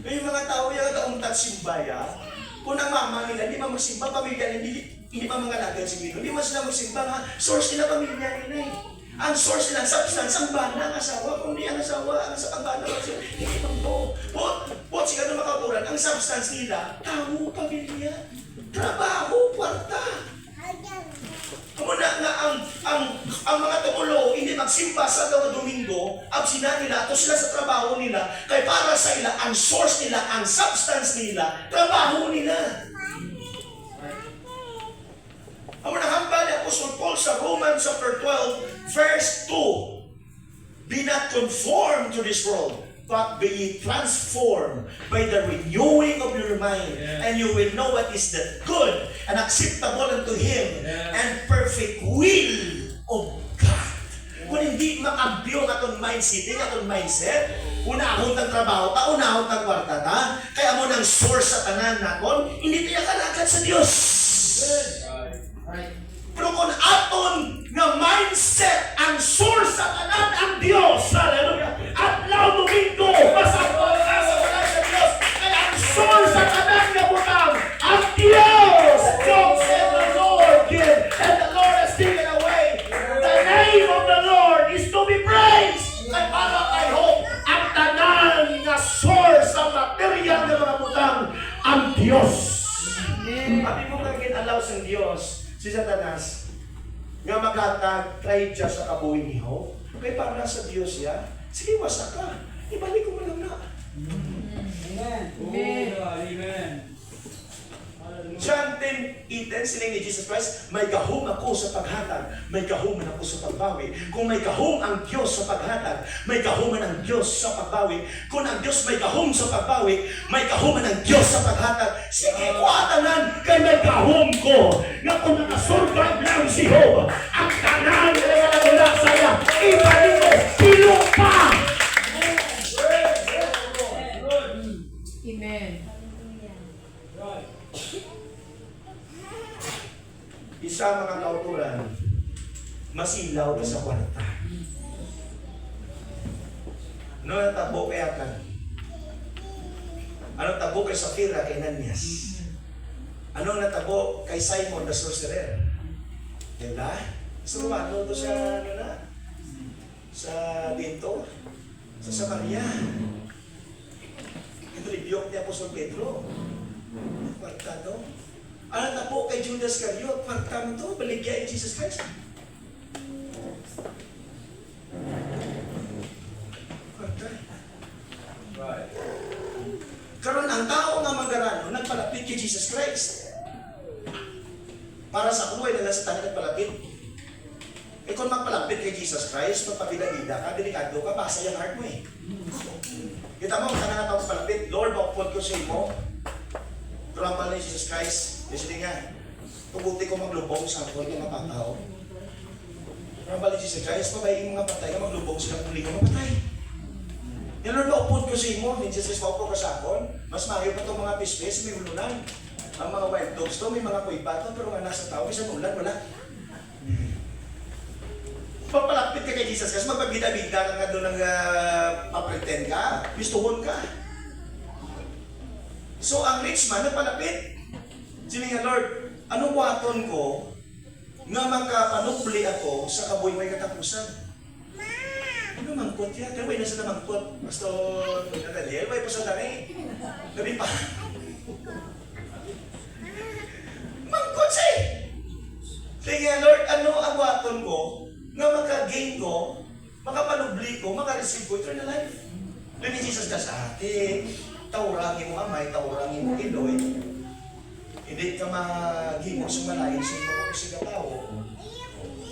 C: May mga tao yung kauntat simbaya, kung ang mama nila, hindi magsimba, pamilya hindi pa mga lagan siguro, hindi mas na magsimba nga, source nila pamilya nila eh. Ang source nila, substance, ang bana, ang asawa, kung di ang asawa, ang bana, hindi pang po. Pot, siya na makaburan, ang substance nila, tao, pamilya, trabaho, kwarta. Muna nga ang mga tumulo hindi magsimba sa Domingo, absina nila, ito sila sa trabaho nila, kay para sa ila, ang source nila, ang substance nila, trabaho nila. Ang hambal ni Apostle Paul sa Romans chapter 12, verse 2, be not conformed to this world, but be ye transformed by the renewing of your mind, and you will know what is the good and acceptable unto Him and perfect will of God. Kung hindi makambyo ng atong mindset, unahon ng trabaho ta, unahon ng kwarta ta, kaya mo ng source sa tanan naton, hindi tayo kalagad sa Diyos. Pero kung aton nga mindset, ang source sa tanan ang Diyos, hallelujah, at lao Domingo, masakot ka sa wala sa Diyos, kaya ang source sa tanan nga butang, ang Diyos. Job said, the Lord give, and the Lord has taken away. The name of the Lord is to be praised. Kaya para kay hope, ang tanan nga source sa material ng mga butang, ang Diyos. Sabi mo nga ginalaw sa Diyos, si Satanas, nga maghatag try siya sa kabuhi ni Hope, kaya para sa Diyos ya, sige wasa ka, ibalik ko mo lang na.
B: Amen.
C: John 10:18, siling ni Jesus Christ, may gahom ako sa paghatag, may gahoman ako sa pagbawi. Kung may gahom ang Diyos sa paghatag, may gahoman ang Diyos sa pagbawi. Kung ang Diyos may gahom sa pagbawi, may gahoman ang Diyos sa paghatag. Sige, kuwatanan, kay may gahom ko, na kung nakasurvive lang si Job, ang tanan na wala saya, ibalik ko, pilok pa!
D: Amen.
C: Isa mga kauturan, masilaw ka sa kwarta. Ano natabo kay Akan? Ano natabo kay Sapphira kay Ananias? Ano natabo kay Simon the sorcerer? Diba? So ano to sa ano na? Sa Binto? Sa Samaria? Ito rebuke ni Apostol Pedro. Kwarta to. Ano natabo kay Judas Iscariot? Kwarta mo to. Baligya ni Jesus Christ. Kwarta.
B: Right.
C: Karon ang tao nga mangarano nagpalapit kay Jesus Christ. Para sa kuway na sa tanan nagpalapit. E kung magpalapit kay Jesus Christ, magpabida-bida ka, delikado ka, basa yung heart mo eh. Kita mo, kung na tao palapit, Lord, maupod ko sa imo. Pero ang pala ni Jesus Christ, listening nga, tubuti ko maglubong sa apoy ng mapatao. Pero ang pala ni Jesus Christ, pabayin mga patay ka maglubong silang muli ka mapatay. Yung Lord, maupod ko sa imo, ni Jesus maupod ka sa akon, mas mayo pa itong mga pispis, may ulunan. Ang mga wild dogs to, may mga kuipa to, pero nga nasa tao, may sa ulan, wala. Papalapit ka kay Jesus kasi magbabida-bida ka nga doon ng papretend ka, gustuhon ka. So ang rich man napalapit. Sini nga, Lord, anong waton ko nga makapanubli ako sa kabuy may katapusan? Ano mangkot yan? Kaya may nasa na mangkot. Pastor Nathaniel, may pa sa dami. Gabi pa. Mangkot siya eh. Sige, Lord, ano ang waton ko nga maka-gain ko, makapanubli ko, maka-receive ko eternal life? Doon ni Jesus ka sa atin. Taurangin mo amay, taurangin mo iloy. Hindi ka maghimos sa malayin sa mga sigatao.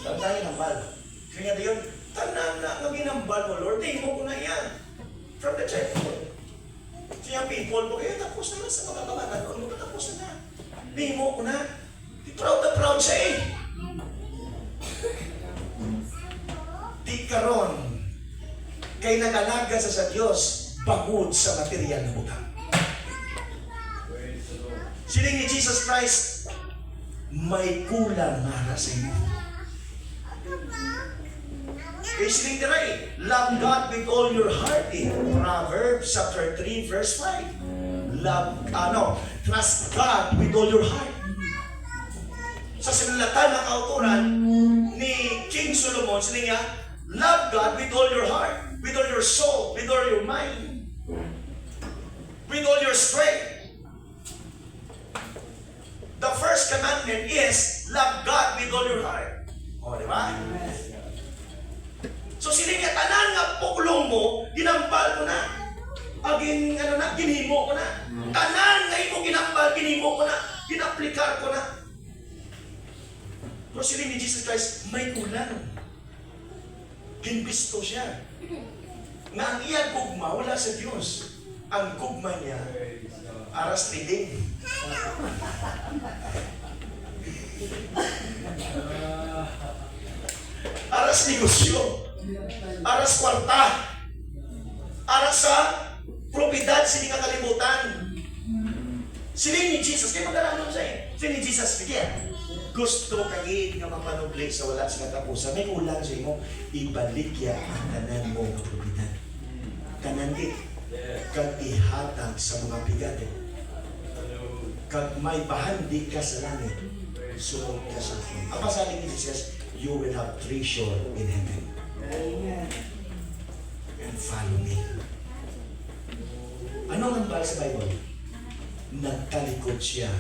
C: Tantahin ang bal. Kaya diyon, tanan na maginambal mo, Lord, mo ko na yan. From the childhood. Kaya people mo, kaya tapos na sa mga kabataan, ano ba tapos na? Mo ko na. Proud na proud siya eh. Di karon kay nagalaga sa Diyos bangod sa material na butang. Siling ni Jesus Christ, may kulang na sa inyo. Kaya siling diray, love God with all your heart in Proverbs chapter 3 verse 5. Trust God with all your heart. Sa sinulatan ng kauturan ni King Solomon, siling niya, love God with all your heart, with all your soul, with all your mind, with all your strength. The first commandment is, love God with all your heart. O, di ba? So, siling niya, tanan nga puklong mo, ginampal ko na. Ginhimo ko na. Tanan nga imo ginampal, ginhimo ko na. Ginaplikar ko na. Pero siling ni Jesus Christ, may kulang. Ginbisto siya. Nga ang iyang gugma, wala sa Diyos. Ang gugma niya, aras leading. Aras negosyo. Aras kwarta. Aras sa propiedad, sini nga kalibutan. Siling ni Jesus, kaya magkaranon siya eh. Siling ni Jesus, bigyan. Gusto kayo nga mapanubli sa wala sa katapusan. May kulang sa imo, ibalik ya ang tanan mo ng propiedad. Kanandit, kag ihatag sa mga bigate. Kag may pahandi ka sa langit, sunod ka sa akin. Ang pasaling ni Jesus, you will have treasure in heaven. And follow me. Ano ang bala sa Bible? Nagtalikod siya,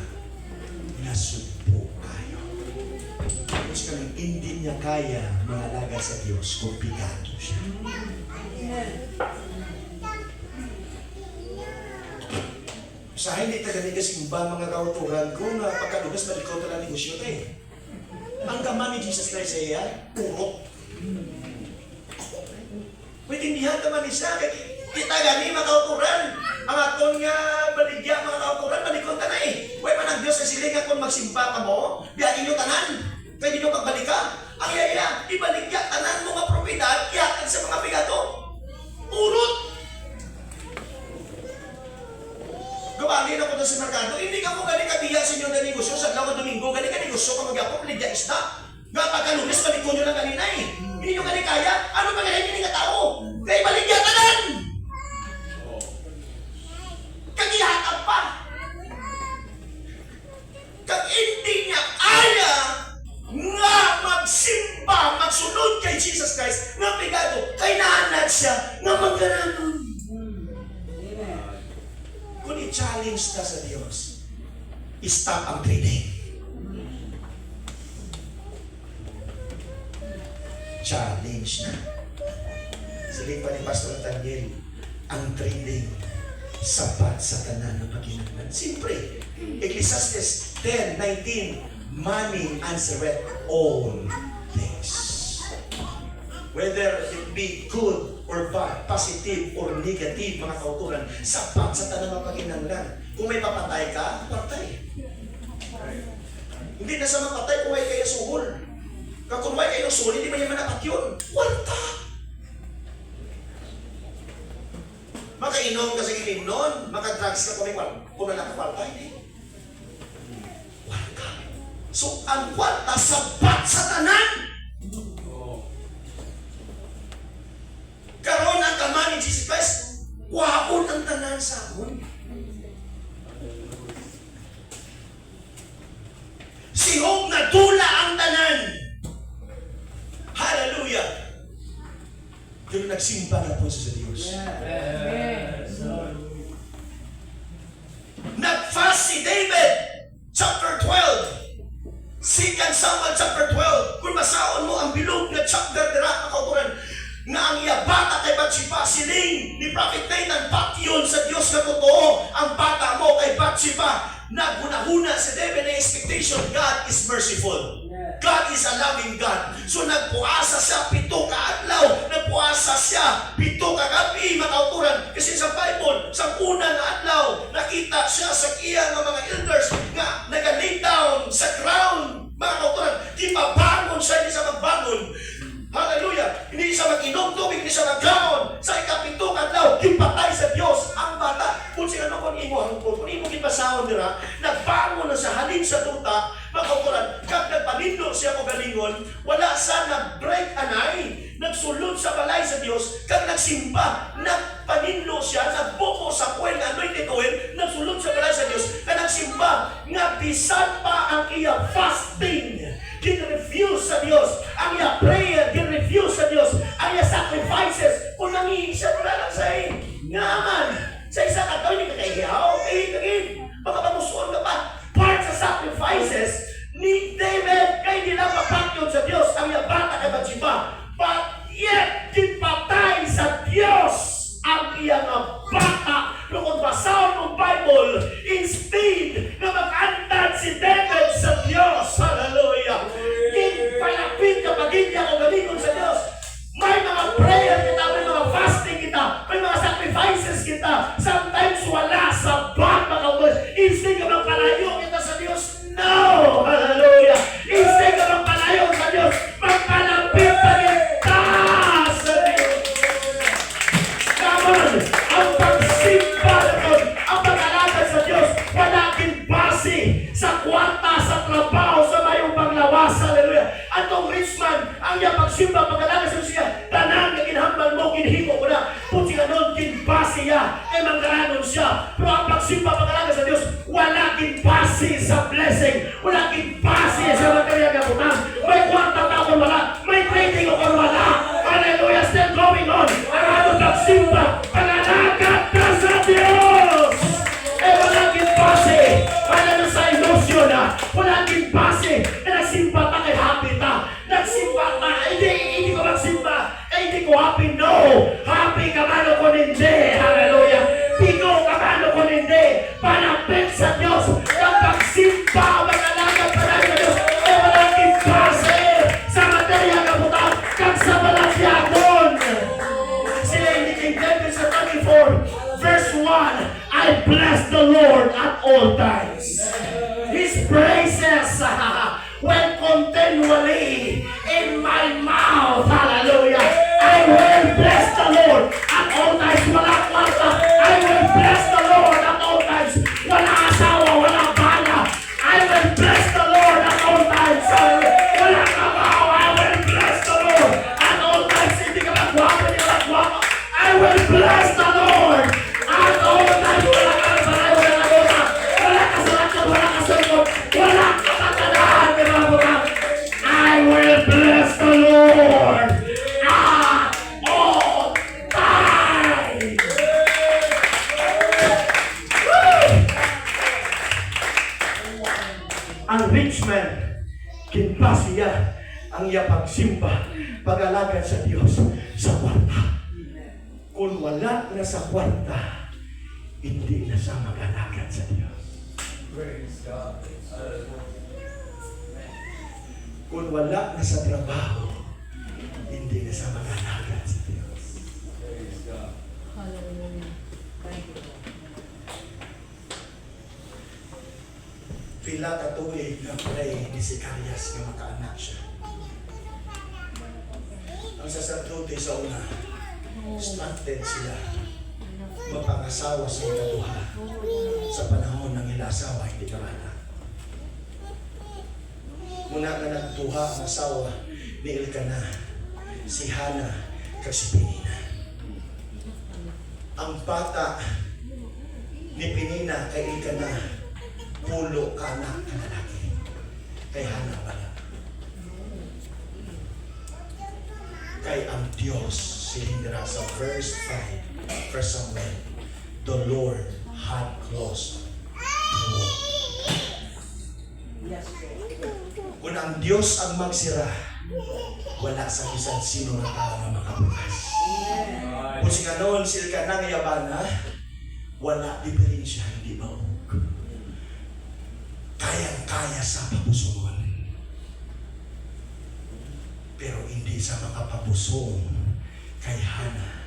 C: nasugpo kayo. Tapos kami, hindi niya kaya mangalaga sa Diyos kung pigado siya. Sa hindi taganigas yung ba mga kauturan ko na pagkalugas malikaw talang negosyo tayo. Ang gaman ni Jesus Christ ay purok. Pwede hindi naman isa. Kita gani mga kauturan. Ang aton nga baligya mga kauturan, balikon ta na eh. Huwag man ang Diyos na siling kung magsimpa ka mo, biyakin nyo tanan. Pwede nyo pagbalik ka. Ang yaya, ibaligya tanan mga propiedad, iyakan sa mga bigato. Purot! Gawagin ako doon sa merkado, hindi ka mo gani kabiya sa inyo na negosyo, sa Lawa Domingo, gani ka negosyo ka mag-apok, ligya isda. Nga pagkalunis, balikon nyo lang kanina eh. Hindi nyo gani kaya, ano ba ganyan hindi nga tao? Kaya ibaligya tanan! Kagihatan pa. Kag hindi niya kaya nga magsimba, magsunod kay Jesus Christ, nga pigado, kay naanad siya, nga magkaranon. Kung i-challenge ka sa Diyos, stop ang trading. Challenge na. Siling pa ni Pastor Nathaniel, ang trading sapat sa tanan ng Panginoon. Siyempre, Ecclesiastes 10:19, money answereth all things. Whether it be good or bad, positive or negative, mga kauturan, sapat sa tanan ng Panginoon. Kung may papatay ka, patay. Hindi na sa mapatay kung may kayo suhol. Kung may kayo suhol, hindi man yung manapat yun. Warta! Makainom ka sa ilim nun, makadrugs ka kung nalakapalta, hindi. Warta. So, ang warta sapat sa tanan. Yung nagsimba na po sa Diyos.
B: Yes.
C: Nag-fast si David, chapter 12. 2 Samuel chapter 12. Kung masaon mo ang bilog na chapter dira makauturan nga ang iya bata kay Bathsheba siling ni Prophet Nathan patyon sa Dios nga totoo ang bata mo kay Bathsheba. Naghuna-huna si David na expectation, God is merciful. God is a loving God. So nagpuasa siya 7 ka adlaw, nagpuasa siya 7 ka gabi makauturan. Kasi sa Bible, sa unang adlaw, nakita siya sa iya ng mga elders nga nag-lay down sa ground makauturan. Di mabangon siya, hindi siya magbangon. Hallelujah! Hindi siya mag-inom tubig, hindi siya mag-gaon. Sa ika-7 ka adlaw, gipatay sa Dios ang bata. Kung sila kung imo hangpon, kung imo gipasahon nila, nagbangon na sa halin sa duta, makauturan, kag nagpanindo siya o galingon, wala sa nag-break anay, nagsulod sa balay sa Dios, kag nagsimba, nagpanindo siya, nagbuko sa kuwen, anointed oil, nagsulod sa balay sa Dios, kag nagsimba, nga bisan pa ang iya fasting, gin-refuse sa Dios, ang iya prayer, gin-refuse sa Dios, ang iya sacrifices, kung nangihingi siya, wala lang sa ngaman, sa isa ka tao, hindi ka kahihaw, baka pamusuan ka pa, part sa sacrifices ni David kay nila mapakyon sa Diyos ang iya bata kay Bathsheba, but yet ginpatay sa Diyos ang iya nga bata. Kung basahon ng Bible, instead na mag-andad si David sa Diyos, hallelujah, ginpalapit ka pagigya o galingon sa Diyos. May mga prayer kita, may mga fasting kita, may mga sacrifices kita. Sometimes wala sa bata ka. Instead ka magpalayo kita sa Diyos. No! Hallelujah! Instead ka magpalayo sa Diyos, magpalapit pa kita sa Diyos. Come on! Ang pagsimba naman, ang pag-alagad sa Diyos, walakin base sa kwarta, sa trabaho, sa mayong panglawas. Hallelujah! Atong rich man, ang iyang pagsimba, pag-alagad sa Diyos siya, tanan na ginhambal mo, ginhimo ko na, kung siya nun, ginbase niya, ay manggaranon siya. Pero ang pagsimba, pag-alagad sa Diyos, wala ginbase sa blessing, wala ginbase sa material na butang. May kwarta tapon wala, may trading o wala. Hallelujah, still going on. Ang atong pagsimba, pag-alagad na sa Diyos. Eh, wala ginbase, wala na sa illusion na, wala ginbase, na nagsimba ta kay happy ta. Nagsimba ka, hindi ko magsimba, hindi ko happy, no. Happy ka man o kung hindi, hallelujah. Pigo ka man o kung hindi, palapit sa Diyos. Ang pagsimba, mag-alagad pa lang sa Diyos, ay walang base sa material na butang, kag sa balasyagon. Sila hindi King David sa 34, verse 1, I bless the Lord at all times. His praises when continually in my mouth. Hallelujah. I will bless the Lord at all times. Wala kwarta. I will bless the Lord at all times. Wala asawa, wala bala. I will bless the Lord at all times. Wala kabaw. I will bless the Lord at all times. Hindi ka magwapo, hindi ka magwapo. I will bless the Lord at all times. Wala ka balay, wala ka bota. Wala ka salakot, wala ka salakot. Wala ka katanahan, di ba mga? I will bless the Lord at all times. Woo! Ang rich man, kinpasiya ang iya pagsimba, pag-alagad sa Diyos sa kwarta. Kung wala na sa kwarta, hindi na sa mag-alagad sa Diyos.
B: Praise God.
C: Kung wala na sa trabaho, hindi na sa mag-alagad sa Diyos.
B: Praise God.
D: Hallelujah. Thank you.
C: Pila ka tuig na pray ni si Carias nga makaanak siya. Ang saserdote sa una, instructed sila mapangasawa sa ikaduha sa panahon ng ilasawa, hindi ka anak. Muna ka nagtuha ang asawa ni Elkana, si Hana, kag si Penina. Ang bata ni Penina kay Elkana, pulo ka anak na lalaki. Kay Hana pala. Kay ang Diyos silindira sa verse 5, 1 Samuel. The Lord had closed the wall.
D: Yes, Lord.
C: Kung ang Diyos ang magsira, wala sa bisan sino na tao na makabukas. Kung si kanon, sila ka nang yabana, wala diferensya, hindi ba? Kayang-kaya sa papusungon. Pero hindi sa makapapusong kay Hana,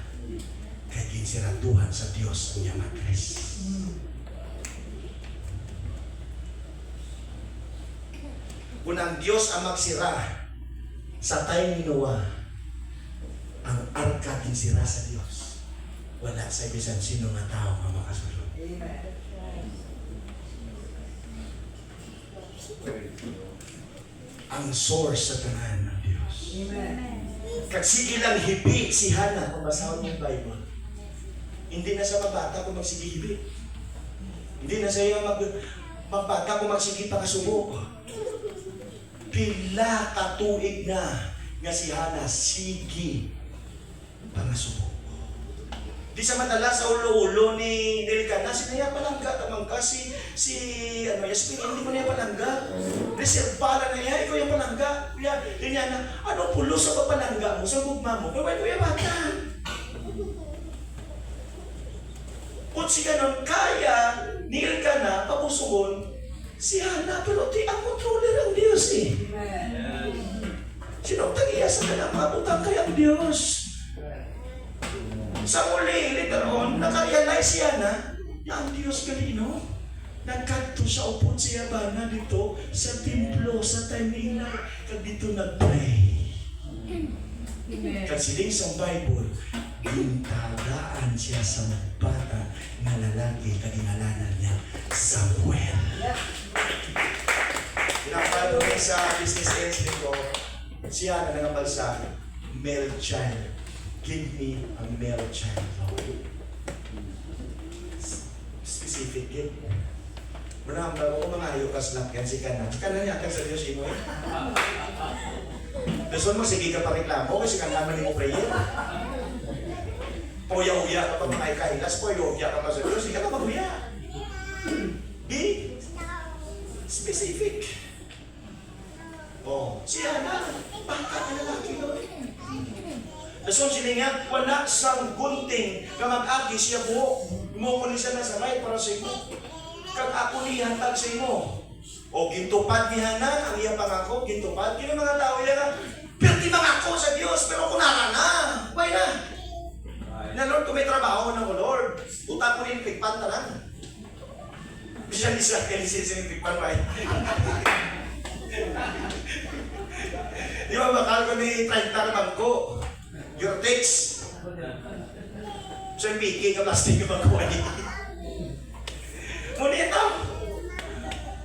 C: kay ginsiratuhan sa Diyos ang iyang matres. Kung ang Diyos ang magsira sa time ni Noah, ang arka ginsira sa Diyos, wala sa bisan sino nga tao nga makasulod.
D: Amen.
C: Ang source sa tanan ng Diyos.
D: Amen.
C: Kagsige lang hibi si Hana kung basahon ng Bible. Hindi na sa mabata kung magsige hibi. Hindi na sa iyo magbata kung magsige pakasubo. Pila katuig na nga si Hana sige pangasubo. Di sa madala sa ulo-ulo ni Elkanah, sinaya palangga tamang ka si Yasmin, hindi mo niya palangga. Reservala na niya, ikaw yung palangga. Kaya, niya na, ano pulo sa papalangga mo, sa gugma mo, kaya kuya bata. Kung si ganon, kaya ni Elkanah, papusungon, si Hana, pero di ang controller ang Diyos eh. Sino tagiya sa kanang mabutang kaya ang Diyos? Sa muli, later on, naka-realize siya na ang Diyos kanino. Nagkanto siya upod siya ba na dito sa templo, sa time ni Eli, kag dito nag-pray. Kagsiling sa Bible, gintagaan siya sa bata na lalaki, kagingalanan niya, Samuel. Pinapalo niya sa business entry ko, siya na nangabalsa, male child. Give me a male child, Lord. Specific yun. Muna ang bago ko mga ayukas lang yan si Kanan. Si Kanan yata sa Diyos imo eh. Dason mo, sige ka pa reklamo kasi kanaman mo prayer. Puya-uya ka pa mga ikailas, puya-uya ka pa sa Diyos, sige ka mag-uya. Be specific. Oh, siya na, bangka ka lalaki Lord. Dason sila nga, wala sang gunting na mag-agi siya buhok. Mukuli siya na sa right para sa imo. Kag ako ni hantag sa imo. O gintupad ni Hana, ang iya pangako, gintupad. Kino mga tao yan na, pero di mangako sa Diyos, pero kunara na. Why na? Na Lord, kung may trabaho na ko, Lord, utak ko rin pikpan na lang. Bisa-bisa, kailisisi ng pikpan, why? Di ba bakal ko ni 30 na bangko? Your text. So, making ka plastic yung magkuha niya. Ngunit ito.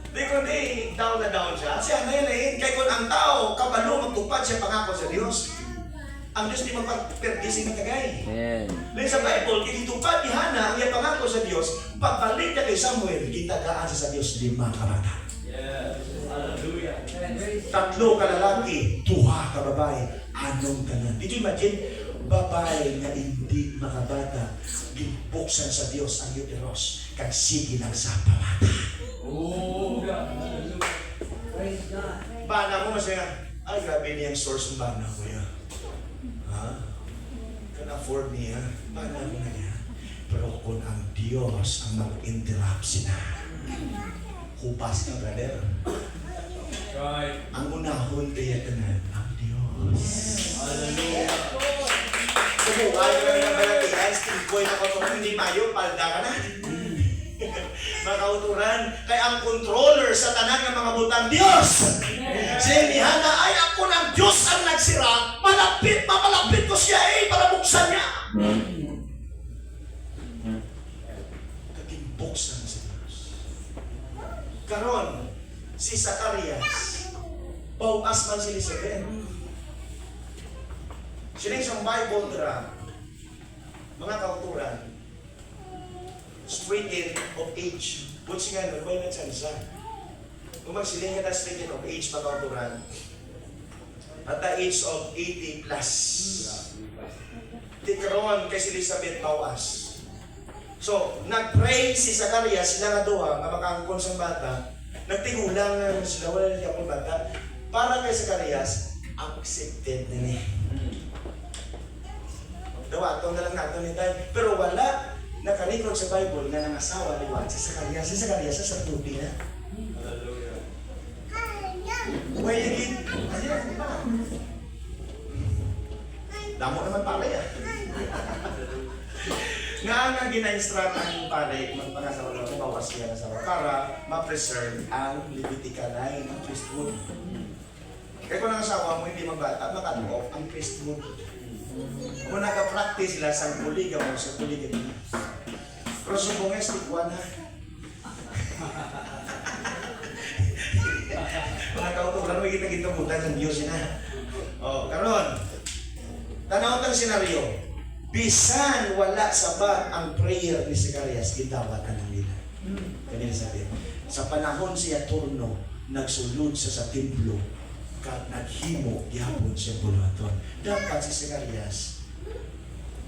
C: Di kundi, down na down siya. Siya na yun eh. Kaya kung ang tao, kabalo, magtupad siya pangako sa Diyos. Ang Diyos di magpaperdising na tagay. Dahil sa Bible, itutupad ni Hana ang iyang pangako sa Diyos. Pagbalik niya kay Samuel, kitagaan siya sa Diyos 5 kabata.
B: Hallelujah.
C: 3 ka lalaki, 2 ka babae. Anong tanan? Did you imagine? Babae na hindi makabata, ginbuksan sa Diyos ang uterus, kag sige lang sa pamata.
B: Oh, God.
D: Praise God.
C: Bana mo masaya, ay grabe niyang source ng bana ko yan. Ha? Can afford niya, bana mo na niya. Pero kung ang Diyos ang mag-interrupt sila, hupas ka brother.
B: Right.
C: Ang unahon kaya tanan, ang Diyos.
B: Hallelujah.
C: Sumuhay ka rin ang balatihan, stingkoy na ko hindi mayo, palda ka na. Mga kauturan, kaya ang controller sa tanan ng mga butang Diyos. Si Hana ay ako ng Diyos ang nagsira, malapit ko siya para buksan niya. Kaging buksan sa Diyos. Karon, si Zacarias, pauas man si Elizabeth. Sila isang Bible dra, mga kauturan, straighten of age. Butsi nga nun, may natsansa. Kung magsiling nga na straighten of age, mga kauturan, at the age of 80 plus. Tikaroon kay si Elizabeth bawas. So, nag-pray si Zacarias, sila nga duha, nga makangkon sa bata, nagtigulang nga sila, wala niya akong bata, para kay Zacarias, accepted na niya. Dawato na lang nato ni tayo. Pero wala nakarecord sa Bible na nangasawa ni Juan si Zacarias. Si Zacarias sa sartubi na. Why again? Damo naman pala yan. Nga gina-instruct ang pare magpangasawa ng bawas siya na sawa para ma-preserve ang Levitical line ng priesthood. Kaya kung ang asawa mo hindi magbata, maka-cut off ang priesthood. Kung nag-practice sila sa polygamy, sa polygamy. Pero sumbunges, tikwan ha. Mga kautugan, may kita-kita ng Diyos na. O, karon, tanaw tang senaryo. Bisan wala sabat ang prayer ni Zacarias, gidawatan ng nila. Kanina sabi, sa panahon siya turno, nagsulod sa templo, kat naghimo gihapon siya bulaton. Dapat si Zacarias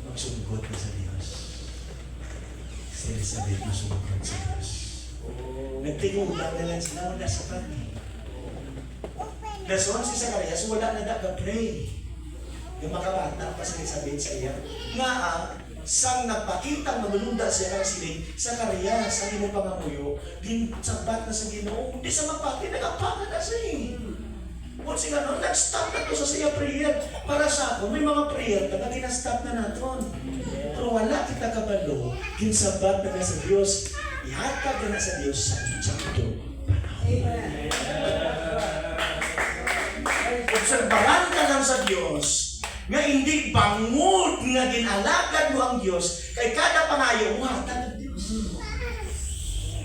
C: magsugod na sa Diyos. Si Elizabeth masugod sa Diyos. Nagtingulang na lang sila, wala sabat eh. Dason si Zacarias, wala na pray. Yung makabata pa sa Elizabeth sa iya. Nga sang nagpakitang maglunda siya ng siling, Zacarias, ang imo pangamuyo, din sabat na sa Ginoo, hindi sa magpati, nagapaka na siya eh. Kung siya gano'n, nag-stop na to sa siya prayer. Para sa ako, may mga prayer na ginastop na natin. Pero wala kita kabalo, ginsabat na sa Diyos, ihatag na sa Diyos sa eksakto panahon. Obserbahan ka lang sa Diyos, nga hindi bangod nga ginalagad mo ang Diyos, kay kada pangayo, hatag ng Diyos.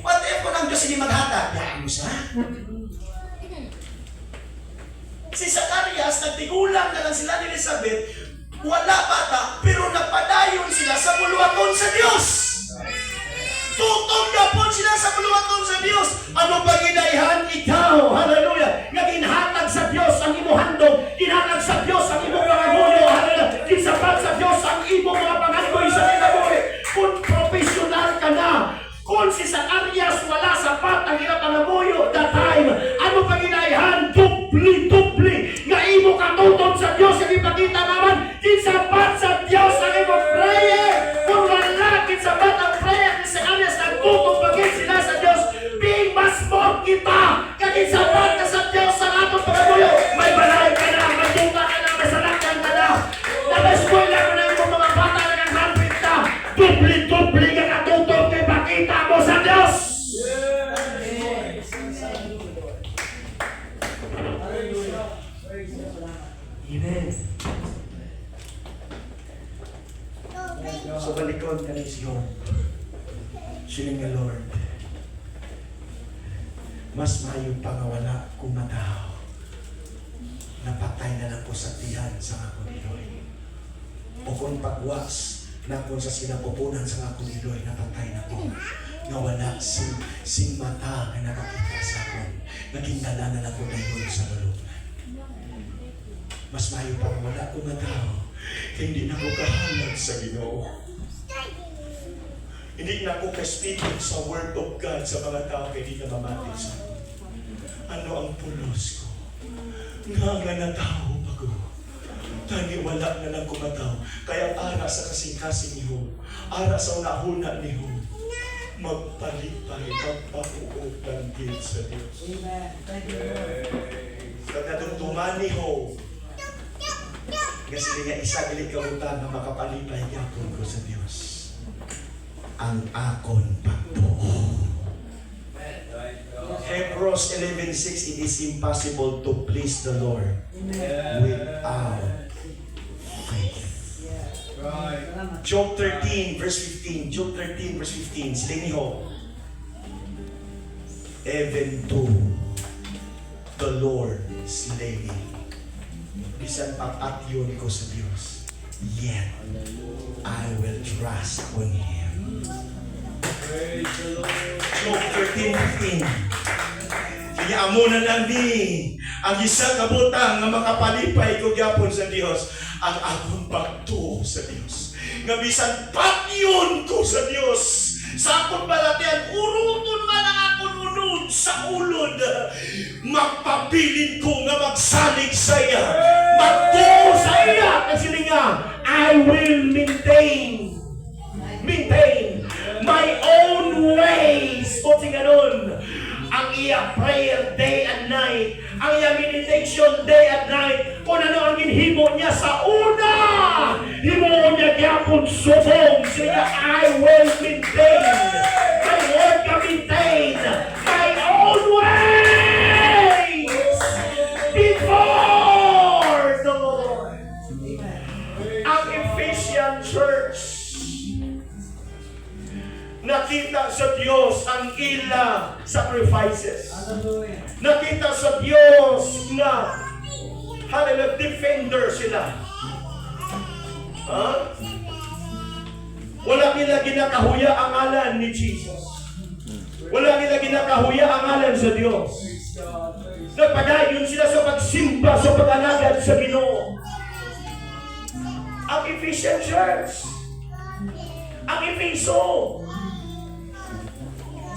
C: What if kung ang Diyos hindi maghatag? Daan mo siya. Si Zacarias, nagtigulang na lang sila ni Elizabeth, wala bata, pero napadayon sila sa buluhaton sa Diyos. Tutong na po sila sa buluhaton sa Diyos. Ano ba ginaihan? Ikaw, hallelujah, nga ginhatag sa Diyos ang imo handog, ginhatag sa Diyos ang imo mga gulo, hallelujah, ginsabat sa Diyos ang imo mga pangandoy sa kinabuhi. Kung professional ka na, kung si Zacarias wala sapat ang iyong pangamuyo that time, ano ba ginaihan? Dupli, nga imo katutong sa Diyos, ang ipakita naman, ginsabat sa Diyos ang imo prayer. Kung wala, ginsabat ang prayer ni Zacarias, nagtutong bagay sila sa Diyos, being mas more kita, kaginsabat ka sa Diyos sa atong pangamuyo. May balay ka na, may tuta ka na, may salakyan ka na. Nag-eskwela ko na yung mga bata na nag-halpit na, dupli ka katutong kay pakita mo sa Diyos. Amen. So balikod ka rin siya. Siling nga Lord, mas mayo pa nga wala kung matao. Napatay na lang po sa tiyan sa ako niloy. O kung pagwas na kung sa sinapupunan sa ako niloy, napatay na po. Nga wala sing mata na nakakita sa akin. Naging dala na lang ko na yun sa loob. Mas mayo pa nga wala kung matao. Hindi na ko kahalag sa Ginoo. Hindi na ko ka-speaking sa Word of God sa mga tao kaya hindi na mamati sa ako. Ano ang pulos ko? Nga na tao ako. Tani wala na lang kumataw. Kaya ara sa kasing-kasing niyo, ara sa unahuna niyo, magpalipay, magpakuog ng gil sa Diyos.
D: Amen. Thank you, Lord.
C: Pagkadumduman niyo, kasi nga isa gilig kabutan na makapalipay yapon ko sa Diyos. Ang akon pagtuo. Hebrews 11:6, it is impossible to please the Lord without faith. Job 13 verse 15. Job 13 verse 15. Siling niyo, even to the Lord slay me. Bisan pag-atyon ko sa Diyos, yet I will trust on Him. Job 13:15. Kaya amo na lang ni ang isa kabutang nga makapalipay ko gyapon sa Dios ang akong pagtuo sa Dios. Nga bisan patyon ko sa Dios sa akong balatian uruton man ang akong unod sa ulod. Magpabilin ko nga magsalig sa iya. Magtuo sa iya kasi nga I will maintain my own ways. O tinganon, ang iya prayer day and night, ang iya meditation day and night, kung ano ang ginhimo niya sa una, himo niya gyapon subong siya. I will maintain my word ka maintain my own ways before the Lord. Ang Ephesian Church, nakita sa Diyos ang ila sacrifices.
D: Hallelujah.
C: Nakita sa Diyos na hallelujah, defender sila. Ha? Wala nila ginakahuya ang ngalan ni Jesus. Wala nila ginakahuya ang ngalan sa Diyos. Nagpadayon sila sa pagsimba, sa pag-alagad sa Ginoo. Ang Ephesian Church, ang Efeso,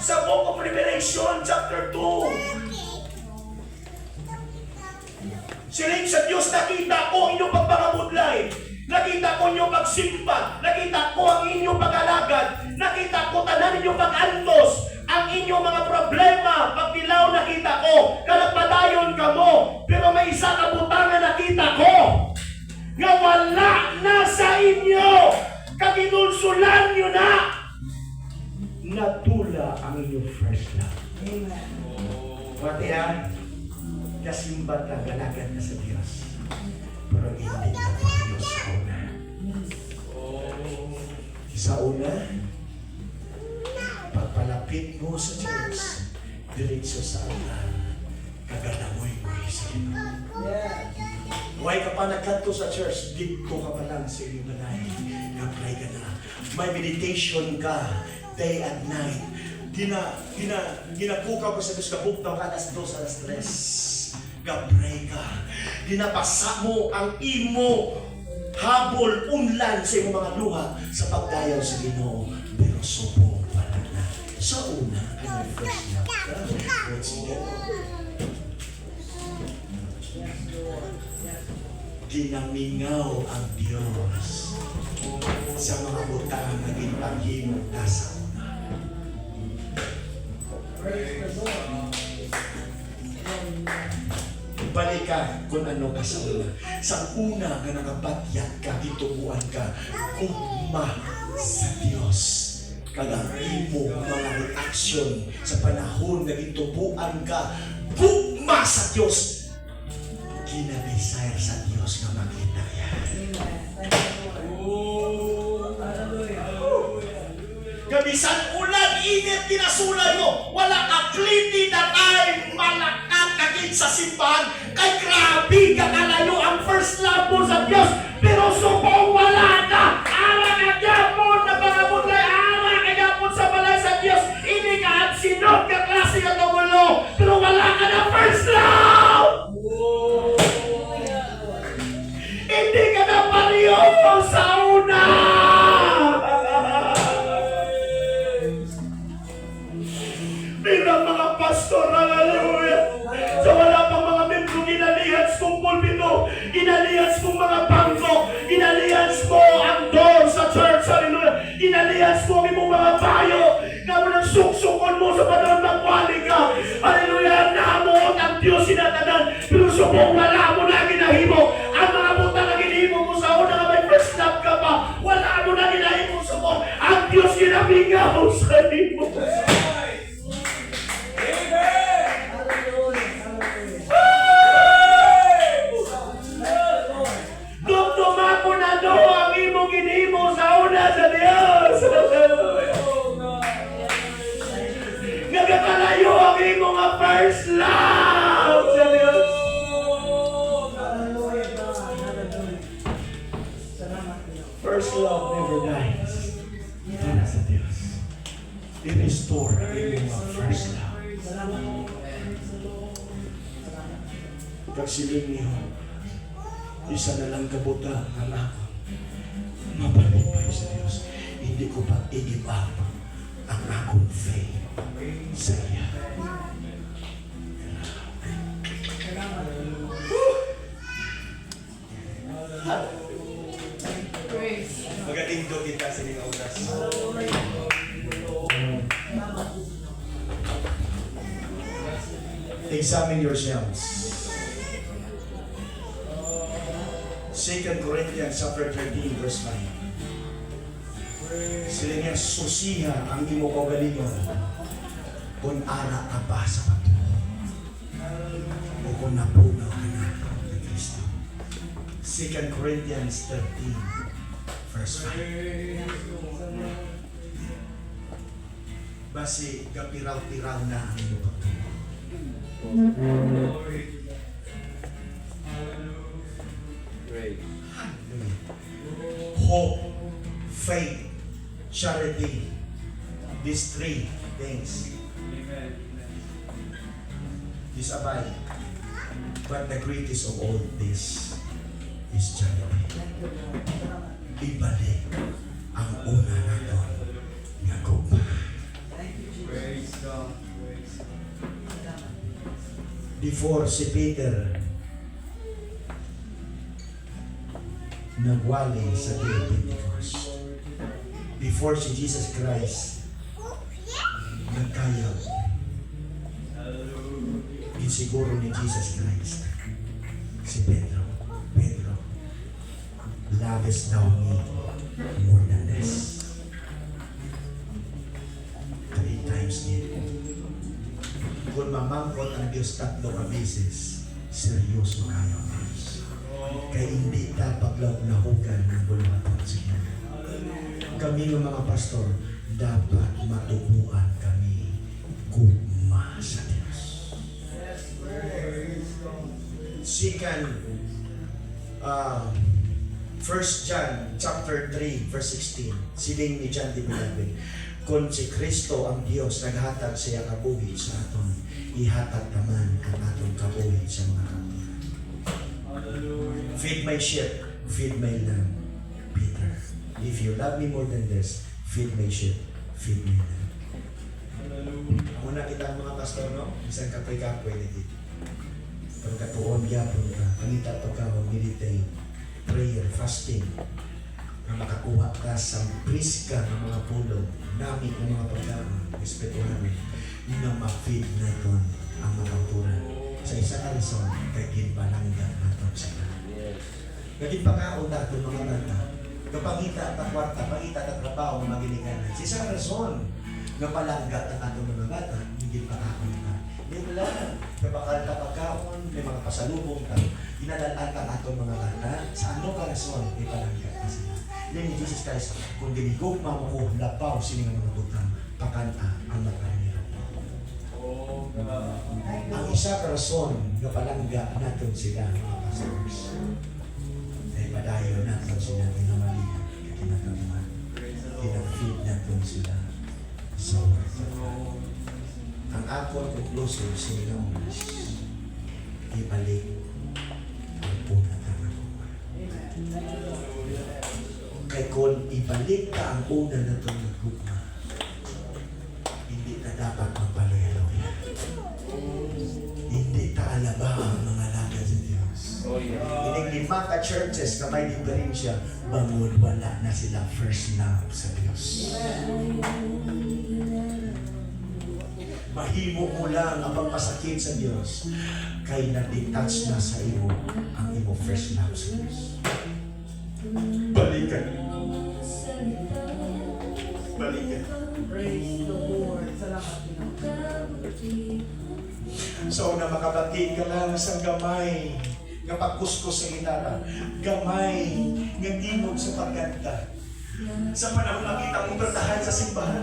C: sa Book of Revelation, chapter 2. Siling sa Diyos, nakita ko inyong pagpangabudlay. Nakita ko inyong pagsimba. Nakita ko ang inyong pag-alagad. Nakita ko tanan inyong pag-antos. Ang inyong mga problema, pagdilaw nakita ko. Kalagpadayon ka mo. Pero may isa kabutangan nakita ko. Nga wala na sa inyo. Kaginulsulan nyo na. Natula ang inyong first love.
D: Amen.
C: Pati kasimbat na galagan na sa Diyos. Pero hindi na ang Diyos sa una. Sa una, pagpalapit mo sa Diyos, diretso sa altar, kagalamoy-moy sa Ginoo.
D: Yeah.
C: Huwag ka pa nagkanto sa church, dito ka pa lang sa iyong balay. Apply ka na. May meditation ka, day and night. Ginapukaw ko sa Diyos, kabuktaw ka, alas 2, alas 3. Gapray ka. Ginapasa mo ang imo habol, unlan sa iyong mga luha sa pagdayaw sa Ginoo. Pero subong pala na. Sa una, kanyang first love ka. What's it? Ginamingaw ang Diyos sa mga butang na ginpaghimo na sa una.
D: Praise the Lord.
C: Balik ka kung ano ka sa una. Sa una nga nakabatyat ka, gitubuan ka, gugma sa Diyos. Kagawin mo mga reaksyon sa panahon na gitubuan ka, gugma sa Diyos. Ginadesire sa Diyos na makita yan.
D: Amen. Thank you, Lord. Hallelujah.
C: Gabisan ulan, init, kinasulan mo. Wala ka kliti na tayo, malakat kagit sa simbahan. Kay grabe, kakalayo ang first love mo sa Diyos. Pero subong wala ka. Ara ka gyapon na pangabutlay. Ara ka gyapon sa balay sa Diyos. Ini ka at sinod ka klase ka tumulo. Pero wala ka na first love. Hindi ka na pariyo sa una. Bilang mga pastor, hallelujah. So wala pang mga membro, ginalihans kong pulpito, ginalihans kong mga bangko, ginalihans ko ang door sa church, hallelujah. Ginalihans ko ang imong mga bayo, na walang suksukon mo sa panahon ng wali ka. Hallelujah, namuot ang Diyos sinatanan, pero subong wala mo na ginahimo. Ang mga buta na ginahimo mo sa una na may first love ka pa, wala mo na ginahimo subong. Ang Diyos ginamingaw sa imo. Nagkakalayo ang imong first love sa Diyos.
D: Hallelujah, God. Hallelujah. Salamat, Lord.
C: First love never dies. Para sa Diyos. I-restore ang imong first love.
D: Salamat, Lord.
C: Kagsiling niyo, isa na lang kabuta ang ako. Mapalipay sa Diyos. Hindi ko pa i-give up ang akong faith sa iya.
A: Magatindo kita sa inyong oras.
C: Examine yourselves. 2 Corinthians chapter 13 verse 5. Sila niya susiha ang imo kaugalingon kung ara ka pa sa patuloy o kung napunaw ka na ng Kristo. 2 Corinthians 13 verse 5. Basi gapiraw-piraw na ang imo patuloy. Hope, faith, charity. These three things. This abide. But the greatest of all this is charity. Ibalik ang una naton nga gugma. Before si Peter nagwali sa day of Pentecost, before si Jesus Christ nagkayag, insiguro ni Jesus Christ si Pedro, lovest thou me more than this? 3 times nito. Kung mamangkot ang Diyos 3 ka beses, seryoso kayo ang Diyos. Kaya hindi dapat lang nahugan ng bulmaton siya. Kami ng mga pastor, dapat matubuan kami gugma sa Diyos. Second, 1 John chapter 3 verse 16, siling ni John the Beloved, kung si Kristo ang Diyos naghatag siya kabuhi sa aton, ihatag naman ang aton kabuhi sa mga kapwa. Feed my sheep, feed my lamb, Peter. If you love me more than this, feed my sheep, feed my lamb. Muna kita mga pastor, no? Isang kapoy-kapoy na dito. Pero katuon gyapon ka, pangita to ka mag-meditate, prayer, fasting, na makakuha ka sa priska ng mga pulong, dami ng mga pagkaon, espiritual, na ma-feed na ito ang mga turan. Sa isa ka rason, kay ginbalangga na ito sila. Naging pagkaon na ito mga nata, kapangita at kwarta, pangita at trabaho ng magiliganan. Sa isa ka rason, napalangga ang ato mga bata, hindi pagkaon na. Hindi lang, kapakal ka pagkaon, may mga pasalubong ka, inadalaan ka atong mga bata, sa ano ka rason, may palangga ka sila. Yan ni Jesus Christ, kung dinigugma mo ko, lapaw sining mga butang, pakanta ang makanira. Ang isa ka rason, nga palangga natin sila, mga pastors. Ay padayo natin sila, kinamalihan, kinakaman, kinafeed natin sila sa word. Ang akong conclusion sa inyong oras, ibalik ang una na nagugma. Kaya kung ibalik ka ang una na itong nagugma, hindi na dapat magpaloy-aloy. Hindi taalaba ang mga laga sa Diyos. Ining 5 ka churches na may diferensya, bangon wala na sila first love sa Diyos. Mahimo mo lang ang pagpasakit sa Diyos kay na-detach na sa iyo ang imo first love sa Diyos. Balikan.
D: Praise the Lord. Salamat
C: So na makabati ka lang sa gamay nga pagkuskos sa gitara, gamay nga tingog sa pagkanta. Sa panahon nakita mong bertahan sa simbahan,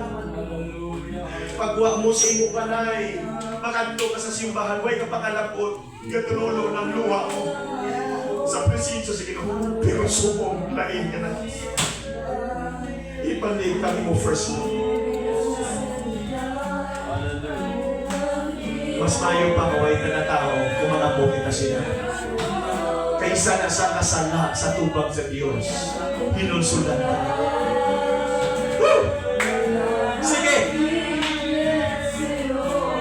C: pagwa mo sa imo balay, makanto ka sa simbahan, way ka pakalapot, gatunulo ng luha mo sa presensya sa Ginoo, pero subong lain ka na. Ibalik kami mo first love. Mas mayo pangaway ka na tao kung mga mo kita siya. Kaysa na sa kasala sa tubag sa Diyos, hinunsulan ka. Woo!